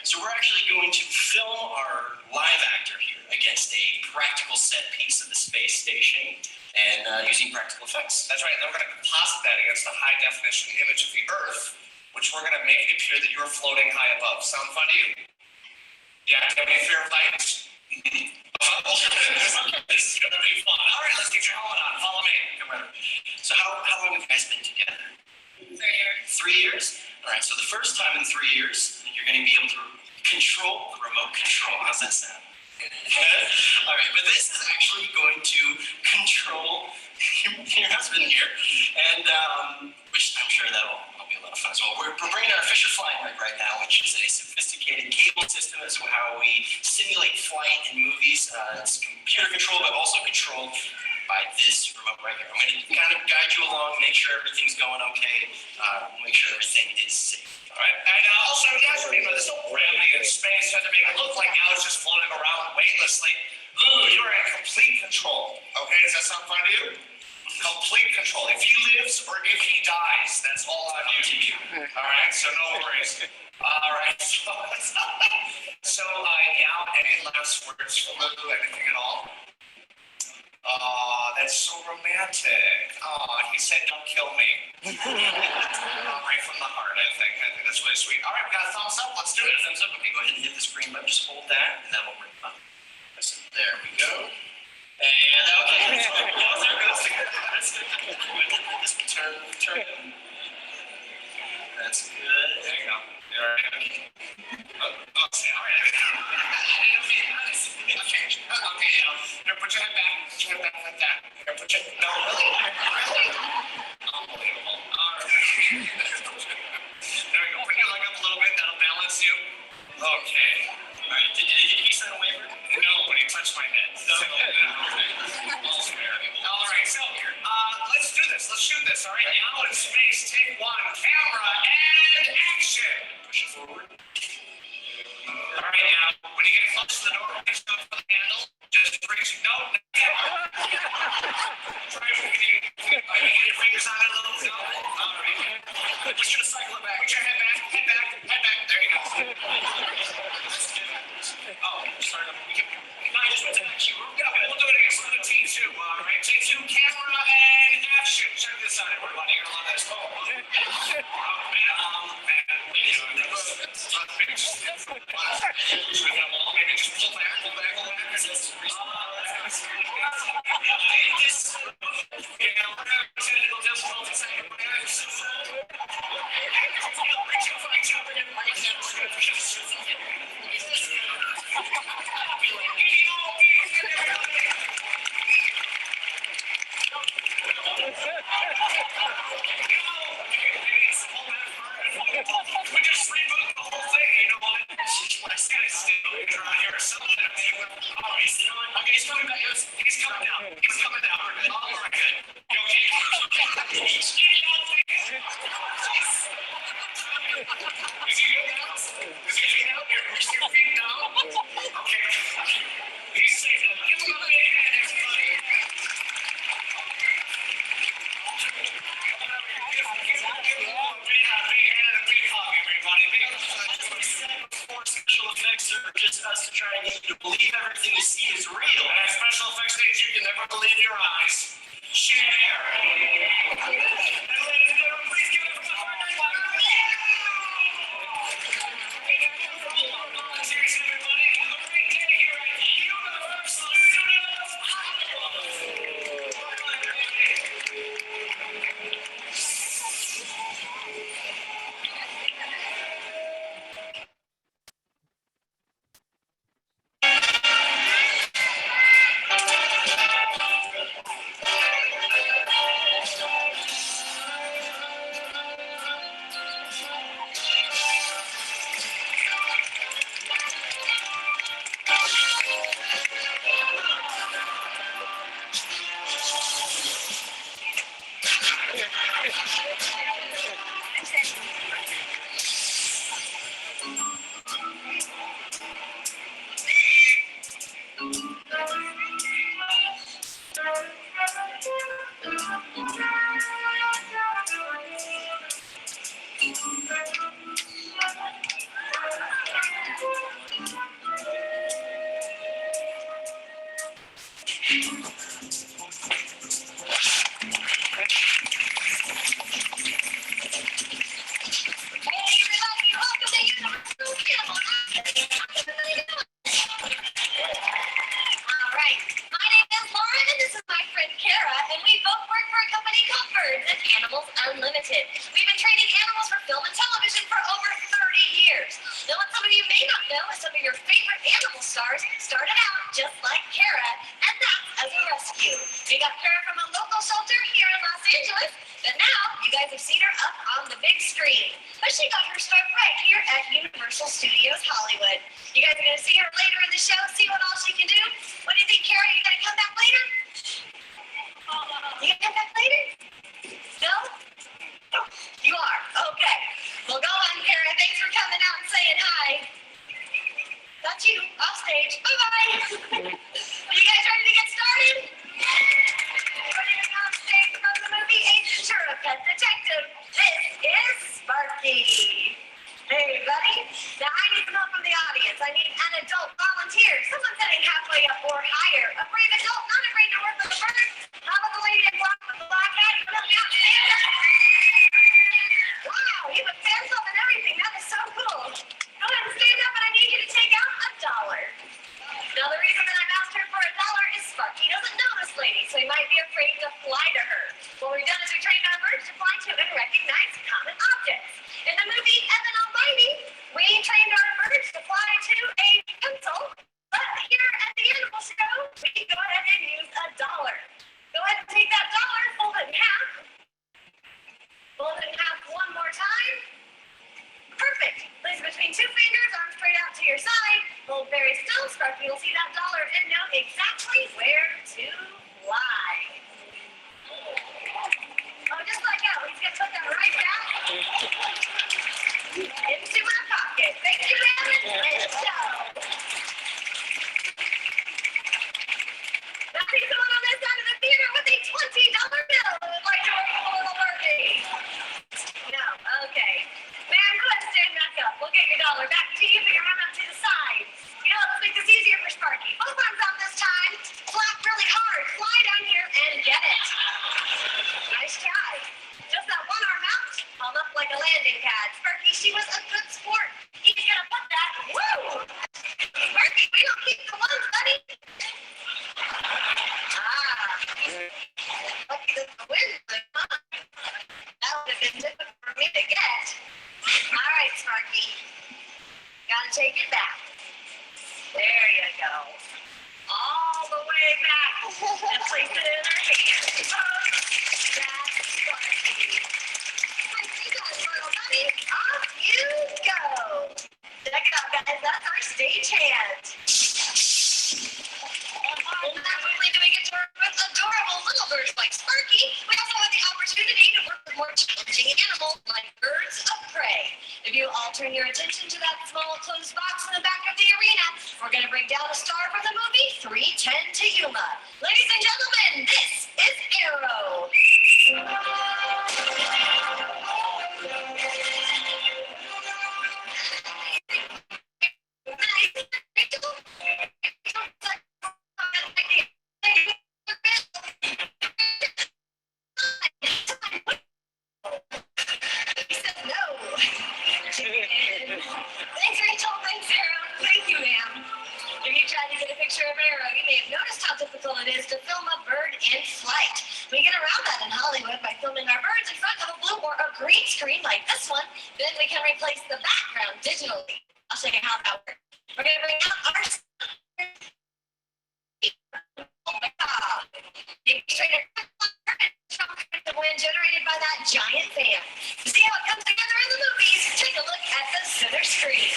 So we're actually going to film our live actor here against a practical set piece of the space station and using practical effects. That's right. Then we're going to composite that against the high definition image of the Earth, which we're going to make it appear that you're floating high above. Sound fun to you? Yeah. Do you have any fear of heights? This is going to be fun. All right, let's get your helmet on. Follow me. Come on. So how long have you guys been together? 3 years. 3 years? All right, so the first time in 3 years, you're going to be able to control the remote control. How's that sound? All right, but this is actually going to control your husband here, and which I'm sure that'll be a lot of fun as well. We're bringing our Fisher flying rig right now, which is a sophisticated cable system as to how we simulate flight in movies. It's computer controlled, but also controlled by this remote right here. I'm going to kind of guide you along, make sure everything's going okay, make sure everything is safe. All right, and also, you guys remember, there's no gravity in space. You have to make it look like now it's just floating around weightlessly. Lulu, you're in complete control. Okay, does that sound fun to you? Complete control. If he lives or if he dies, that's all on you. All right, so no worries. All right, so yeah, any last words from Lulu, anything at all? That's so romantic. He said, don't kill me. Right from the heart, I think. I think that's really sweet. All right, we got a thumbs up. Let's do it. Thumbs up. Okay, go ahead and hit the screen button. Just hold that, and that will bring it up. There we go. And okay, there it goes. That's good. This will turn. That's good. There you go. All right. Okay, all right. Okay, here, put your head back. Put your head back like that. Here, put your... No, really? Unbelievable. All right. There we go. Put your leg up a little bit. That'll balance you. Okay. All right. Did he sign a waiver? No, but he touched my head. So, all right, so let's do this. Let's shoot this. All right, now in space, take one. Camera and action. Push it forward. All right, now when you get close to the door, reach out for the handle. Just reach. No. Try moving. Get your fingers on it a little. No. All right. Just gonna cycle it back. Put your head back. Head back. Head back. There you go. Oh, sorry. No, I just went to action. Yeah, we'll do it again. We'll do take two. All right. Take two. Camera and action. Check this out, everybody. You're gonna love this. Maybe just pull back. Technical difficulties. We just reboot the whole thing, you know what? I said it's still around here or something. Okay, he's coming back. He's coming down. He's coming down. All right, good. You okay? Is he good now? Is he good now? Here, reach your feet down. Okay. He's safe. Give him a big hand, everybody. Give him a big hand and a big hug, everybody. Big hug. for just us to try and get you to believe everything you see is real. At special effects stage, you can never believe your eyes. Share. And ladies and gentlemen, please give it up for the Cheers, everybody. Have a great day here at Universal Studios Hollywood. All right. My name is Lauren, and this is my friend Kara, and we both work for a company called Birds and Animals Unlimited. We've been training animals for film and television for over 30 years. Now, what some of you may not know is some of your favorite animal stars started out just like Kara, and that's as a rescue. We got Kara from a local shelter here in Los Angeles, but now you guys have seen her up on the big screen. But she got her start right here at Universal Studios Hollywood. You guys are going to see her later in the show, see what all she can do. What do you think, Kara? You going to come back later? You going to come back later? No? You are? Okay. Well, go on, Kara. Thanks for coming out and saying hi. That's you, off stage. Bye-bye. Are you guys ready to get started? Ready to go on stage from the movie Agent Sure, Pet Detective. This is Sparky. Hey, buddy. Now, I need some help from the audience. I need an adult volunteer. Someone sitting halfway up or higher. A brave adult, not afraid to work with the birds. How about the lady in black with the black hat? You can help me out. Stand up. Wow, you have fans up and everything. That is so cool. Go ahead and stand up, and I need you to take out $1. Now, the reason that I've asked her for $1 is Sparky doesn't know this lady, so he might be afraid to fly to her. What we've done is we trained our birds to fly to and recognize common objects. In the movie Evan Almighty, we trained our birds to fly to a pencil, but here at the animal show, we can go ahead and use $1. Go ahead and take that dollar, fold it in half. Fold it in half one more time. Perfect. Place between two fingers, arms straight out to your side. Hold very still. Sparky will see that dollar and know exactly where to fly. Oh, just like that. He's going to put that right back into my pocket. Thank you, Evan. And so. Now, I see someone on this side of the theater with a $20 bill who would like to work with a little birdie. No, okay. Ma'am, go ahead and stand back up. We'll get your dollar back to you, but your arm up to the side. You know, let's make this easier for Sparky. Both arms out this time. Flap really hard. Fly down here and get it. Nice try. Just that one arm out, held up like a landing pad. Sparky, she was a good sport. He's gonna put that. Woo! Sparky, we don't keep the ones, buddy. Lucky that the wind blew, huh? That would have been difficult for me to get. All right, Sparky. Gotta take it back. There you go. All the way back. And place it in her hand. That's Sparky. You got it, little buddy. Off you go. Check it out, guys. That's our stage hand. Well, not only do we get to work with adorable little birds like Sparky, we also have the opportunity to work with more challenging animals like birds of prey. If you all turn your attention to that small closed box in the back of the arena, we're going to bring down a star from the movie 310 to Yuma. Ladies and gentlemen, this is Arrow. Nice. picture of Arrow, you may have noticed how difficult it is to film a bird in flight. We get around that in Hollywood by filming our birds in front of a blue or a green screen like this one. Then we can replace the background digitally. I'll show you how that works. We're going to bring out our the wind generated by that giant fan. To see how it comes together in the movies, take a look at the center screen.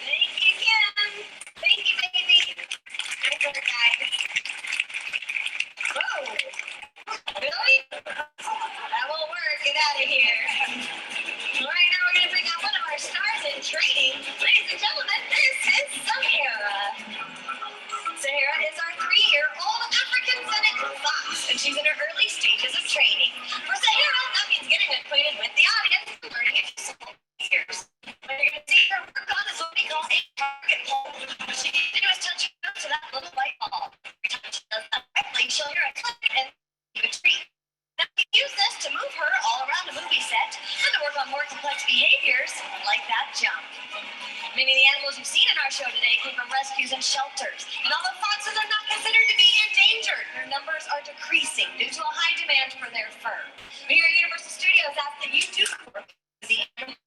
Thank you, Kim. Thank you, baby. Good work, guys. Whoa. Really? That won't work. Get out of here. All right, now we're going to bring out one of our stars in training. Ladies and gentlemen, this is Samara. Sahara is our 3-year-old African Fennec fox, and she's in her early stages of training. For Sahara, that means getting acquainted with the audience and learning it for several years. What you're going to see her work on is what we call a target hold. What she can do is touch her to that little light bulb. Every time she does that correctly, she'll hear a click and give a treat. Now, we use this to move her all around the movie set and to work on more complex behaviors like that jump. Many of the animals you've seen in our show today came from rescues and shelters. And although foxes are not considered to be endangered, their numbers are decreasing due to a high demand for their fur. We here at Universal Studios ask that you do work with the animals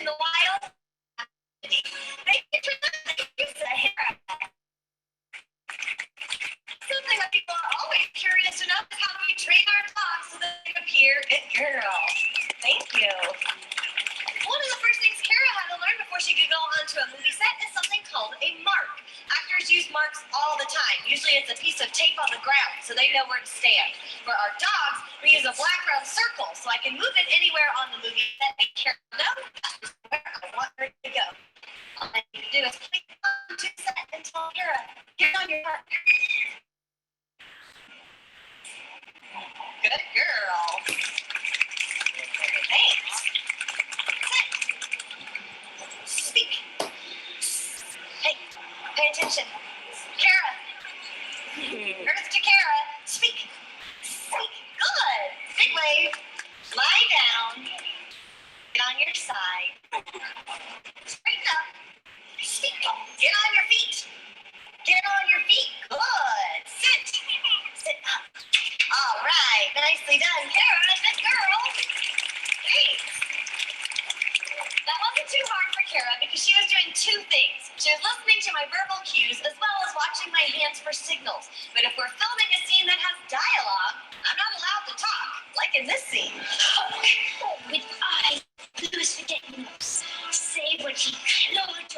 in the wild. Thank you, Sahara. Something that people are always curious to know is how we train our dogs so that they appear at Girl. Thank you. One of the first things Kara had to learn before she could go onto a movie set is something called a mark. Actors use marks all the time. Usually it's a piece of tape on the ground so they know where to stand. For our dogs, we use a black round circle so I can move it anywhere on the movie set and Kara knows that's where I want her to go. All I need to do is click on to set and tell Kara, get on your mark. Good girl. Thanks. Speak. Hey, pay attention. Kara. Earth to Kara. Speak. Speak. Good. Big wave. Lie down. Get on your side. Straighten up. Speak. Get on your feet. Get on your feet. Good. Sit. Sit up. All right. Nicely done, Kara. Good girl. Thanks. That wasn't too hard for Kara because she was doing 2 things. She was listening to my verbal cues as well as watching my hands for signals. But if we're filming a scene that has dialogue, I'm not allowed to talk, like in this scene. With eyes, Louis forgetting say what he cannot.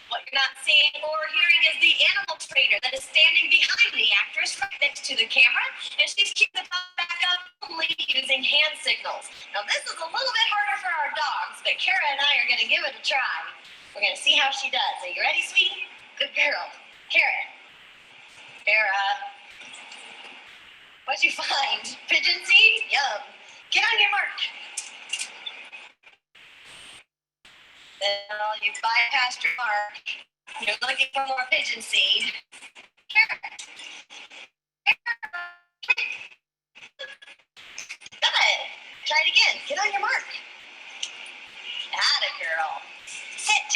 What you're not seeing or hearing is the animal trainer that is standing behind the actress right next to the camera, and she's cued the dog back up only using hand signals. Now this is a little bit harder for our dogs, but Kara and I are going to give it a try. We're going to see how she does. Are you ready, sweetie? Good girl. Kara. Kara. What'd you find? Pigeon seed? Yum. Get on your mark. Well, you bypassed your mark. You're looking for more pigeon seed. Kara. Good. Try it again. Get on your mark. Atta girl. Sit.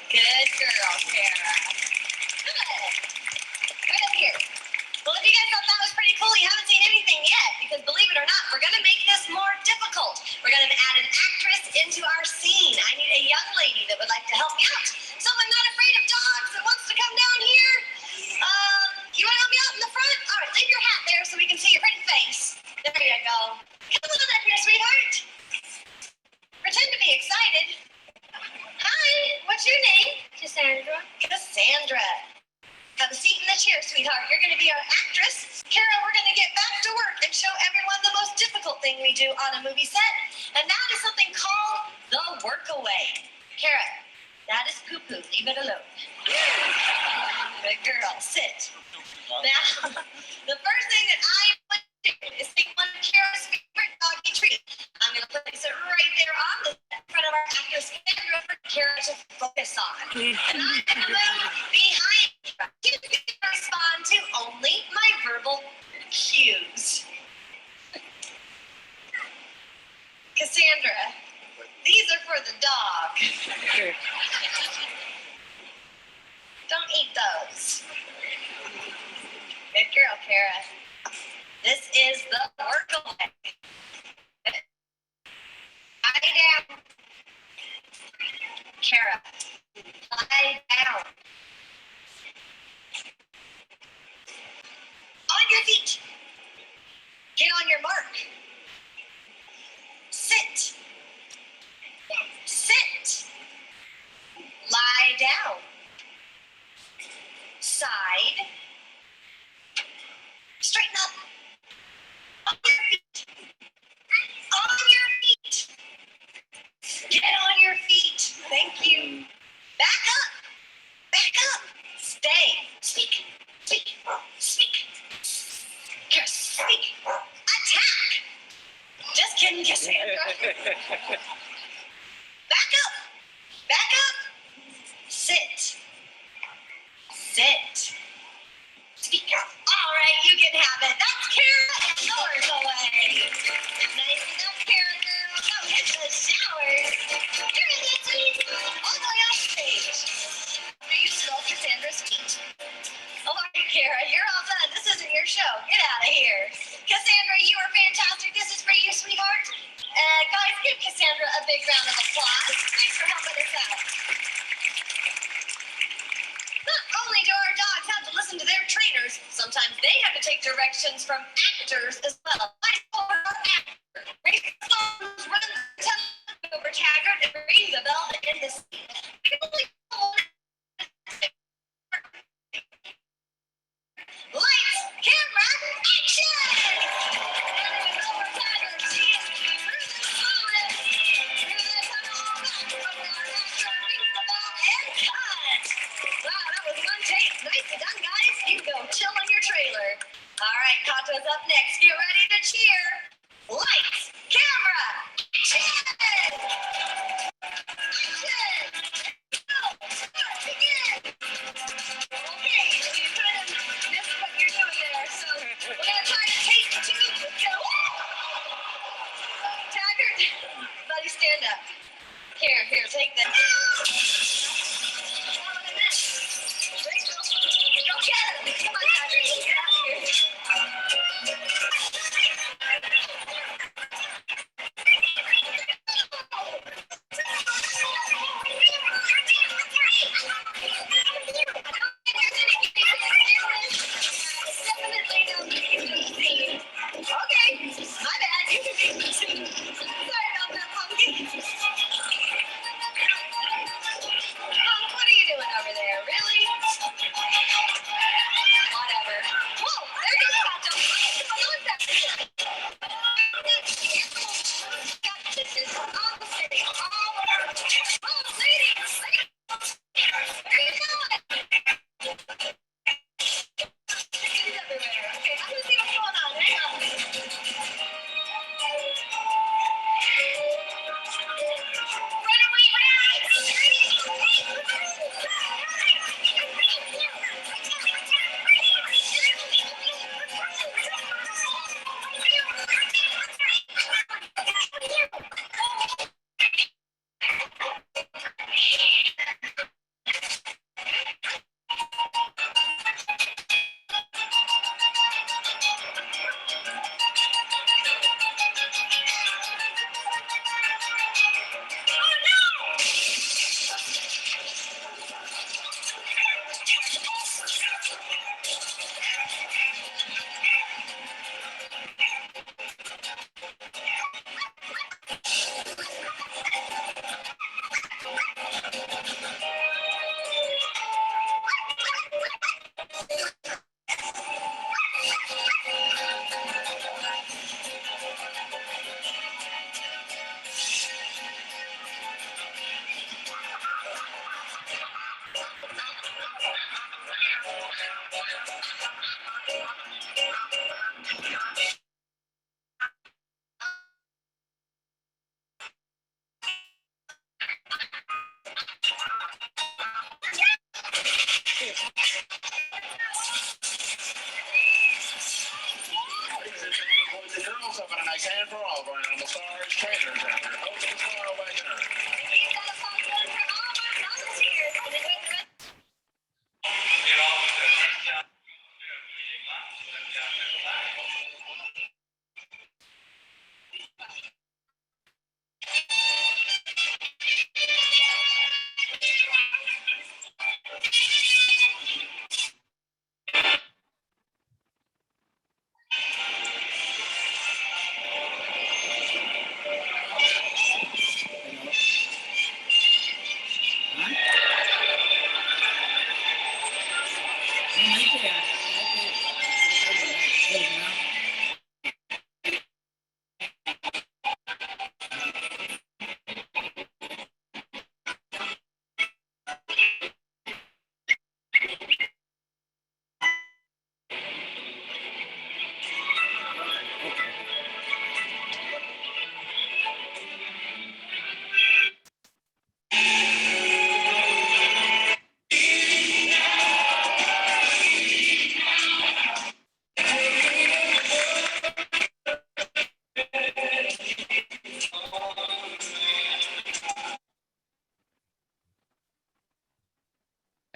Good girl, Kara. Good. Right up here. Well, if you guys thought that was pretty cool, you haven't seen anything yet, because believe it or not, we're going to make this more difficult. We're going to add an actress into our scene. I need a young lady that would like to help me out. Someone not afraid of dogs that wants to come down here. You want to help me out in the front? All right, leave your hat there so we can see your pretty face. There you go. Come on up here, sweetheart. Pretend to be excited. Hi, what's your name? Cassandra. Cassandra. Have a seat in the chair, sweetheart. You're going to be our actress. Kara, we're going to get back to work and show everyone the most difficult thing we do on a movie set, And that is something called the workaway. Kara, that is poo-poo. Leave it alone. Good girl. Sit. Now, the first thing that I want to do is take one of Kara's favorite doggy treats. I'm going to place it right there on the in front of our actress Cassandra for Kara to focus on. And I'm going to move behind Kara. She's going to respond to only my verbal cues. Cassandra, these are for the dog. Don't eat those. Good girl, Kara. This is the workaway. Lie down. Kara, lie down. On your feet. Get on your mark. Sit. Sit. Lie down. Side. Straighten up. On your feet. On your feet. Get on your feet. Thank you. Back up. Back up. Stay. Speak. Speak. Speak. Kara, speak. Attack. Just kidding, Cassandra. Back up. Back up. Sit. Sit. Speak. All right, you can have it. That's Kara and yours away. Nice enough, Kara girl. Go hit the showers. Here it is, please. All the way off stage. Do you smell Cassandra's feet? All right, Kara, you're all done. This isn't your show. Get out of here. Cassandra, you are fantastic. This is for you, sweetheart. Guys, give Cassandra a big round of applause. Thanks for helping us out. Not only do our dogs have to listen to their trainers, sometimes they have to take directions from actors as well. I saw our actor. Raise the phones, run the tongue over Taggart, and ring the bell to end the scene. I can only go on. Lights, camera, action! Over Taggart, she is through the forest, through the tunnel, back over our actor, rings the bell, and cut! Wow, that was one take. Nicely done, guys. You can go chill on your trailer. All right, Kato's up next. Get ready to cheer. Lights, camera, action! Action! Go, start, begin! Okay, you kind of missed what you're doing there, so we're going to try to take two. Let's go. Taggart, buddy, stand up. Here, take this. Go get him! Come on, Taggart, get out of here. Okay, my bad. You can be the scene. Sorry about that, pumpkin. nice hand for all of our animal stars, trainers, and your host, the Star Wagoner. We've got a fun one for all of our volunteers. And the way the rest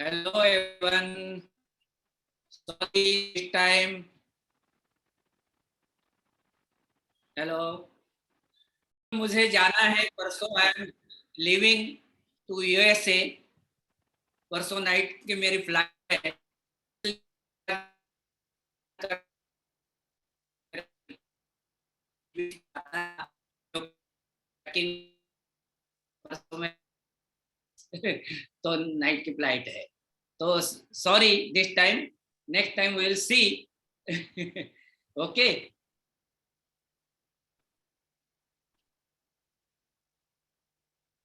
Hello everyone. Sorry this time. Hello. मुझे जाना है परसों. I am living to USA. परसों night की मेरी flight है. परसों में तो नाइट की फ्लाइट है. तो sorry this time. Next time we will see. Okay.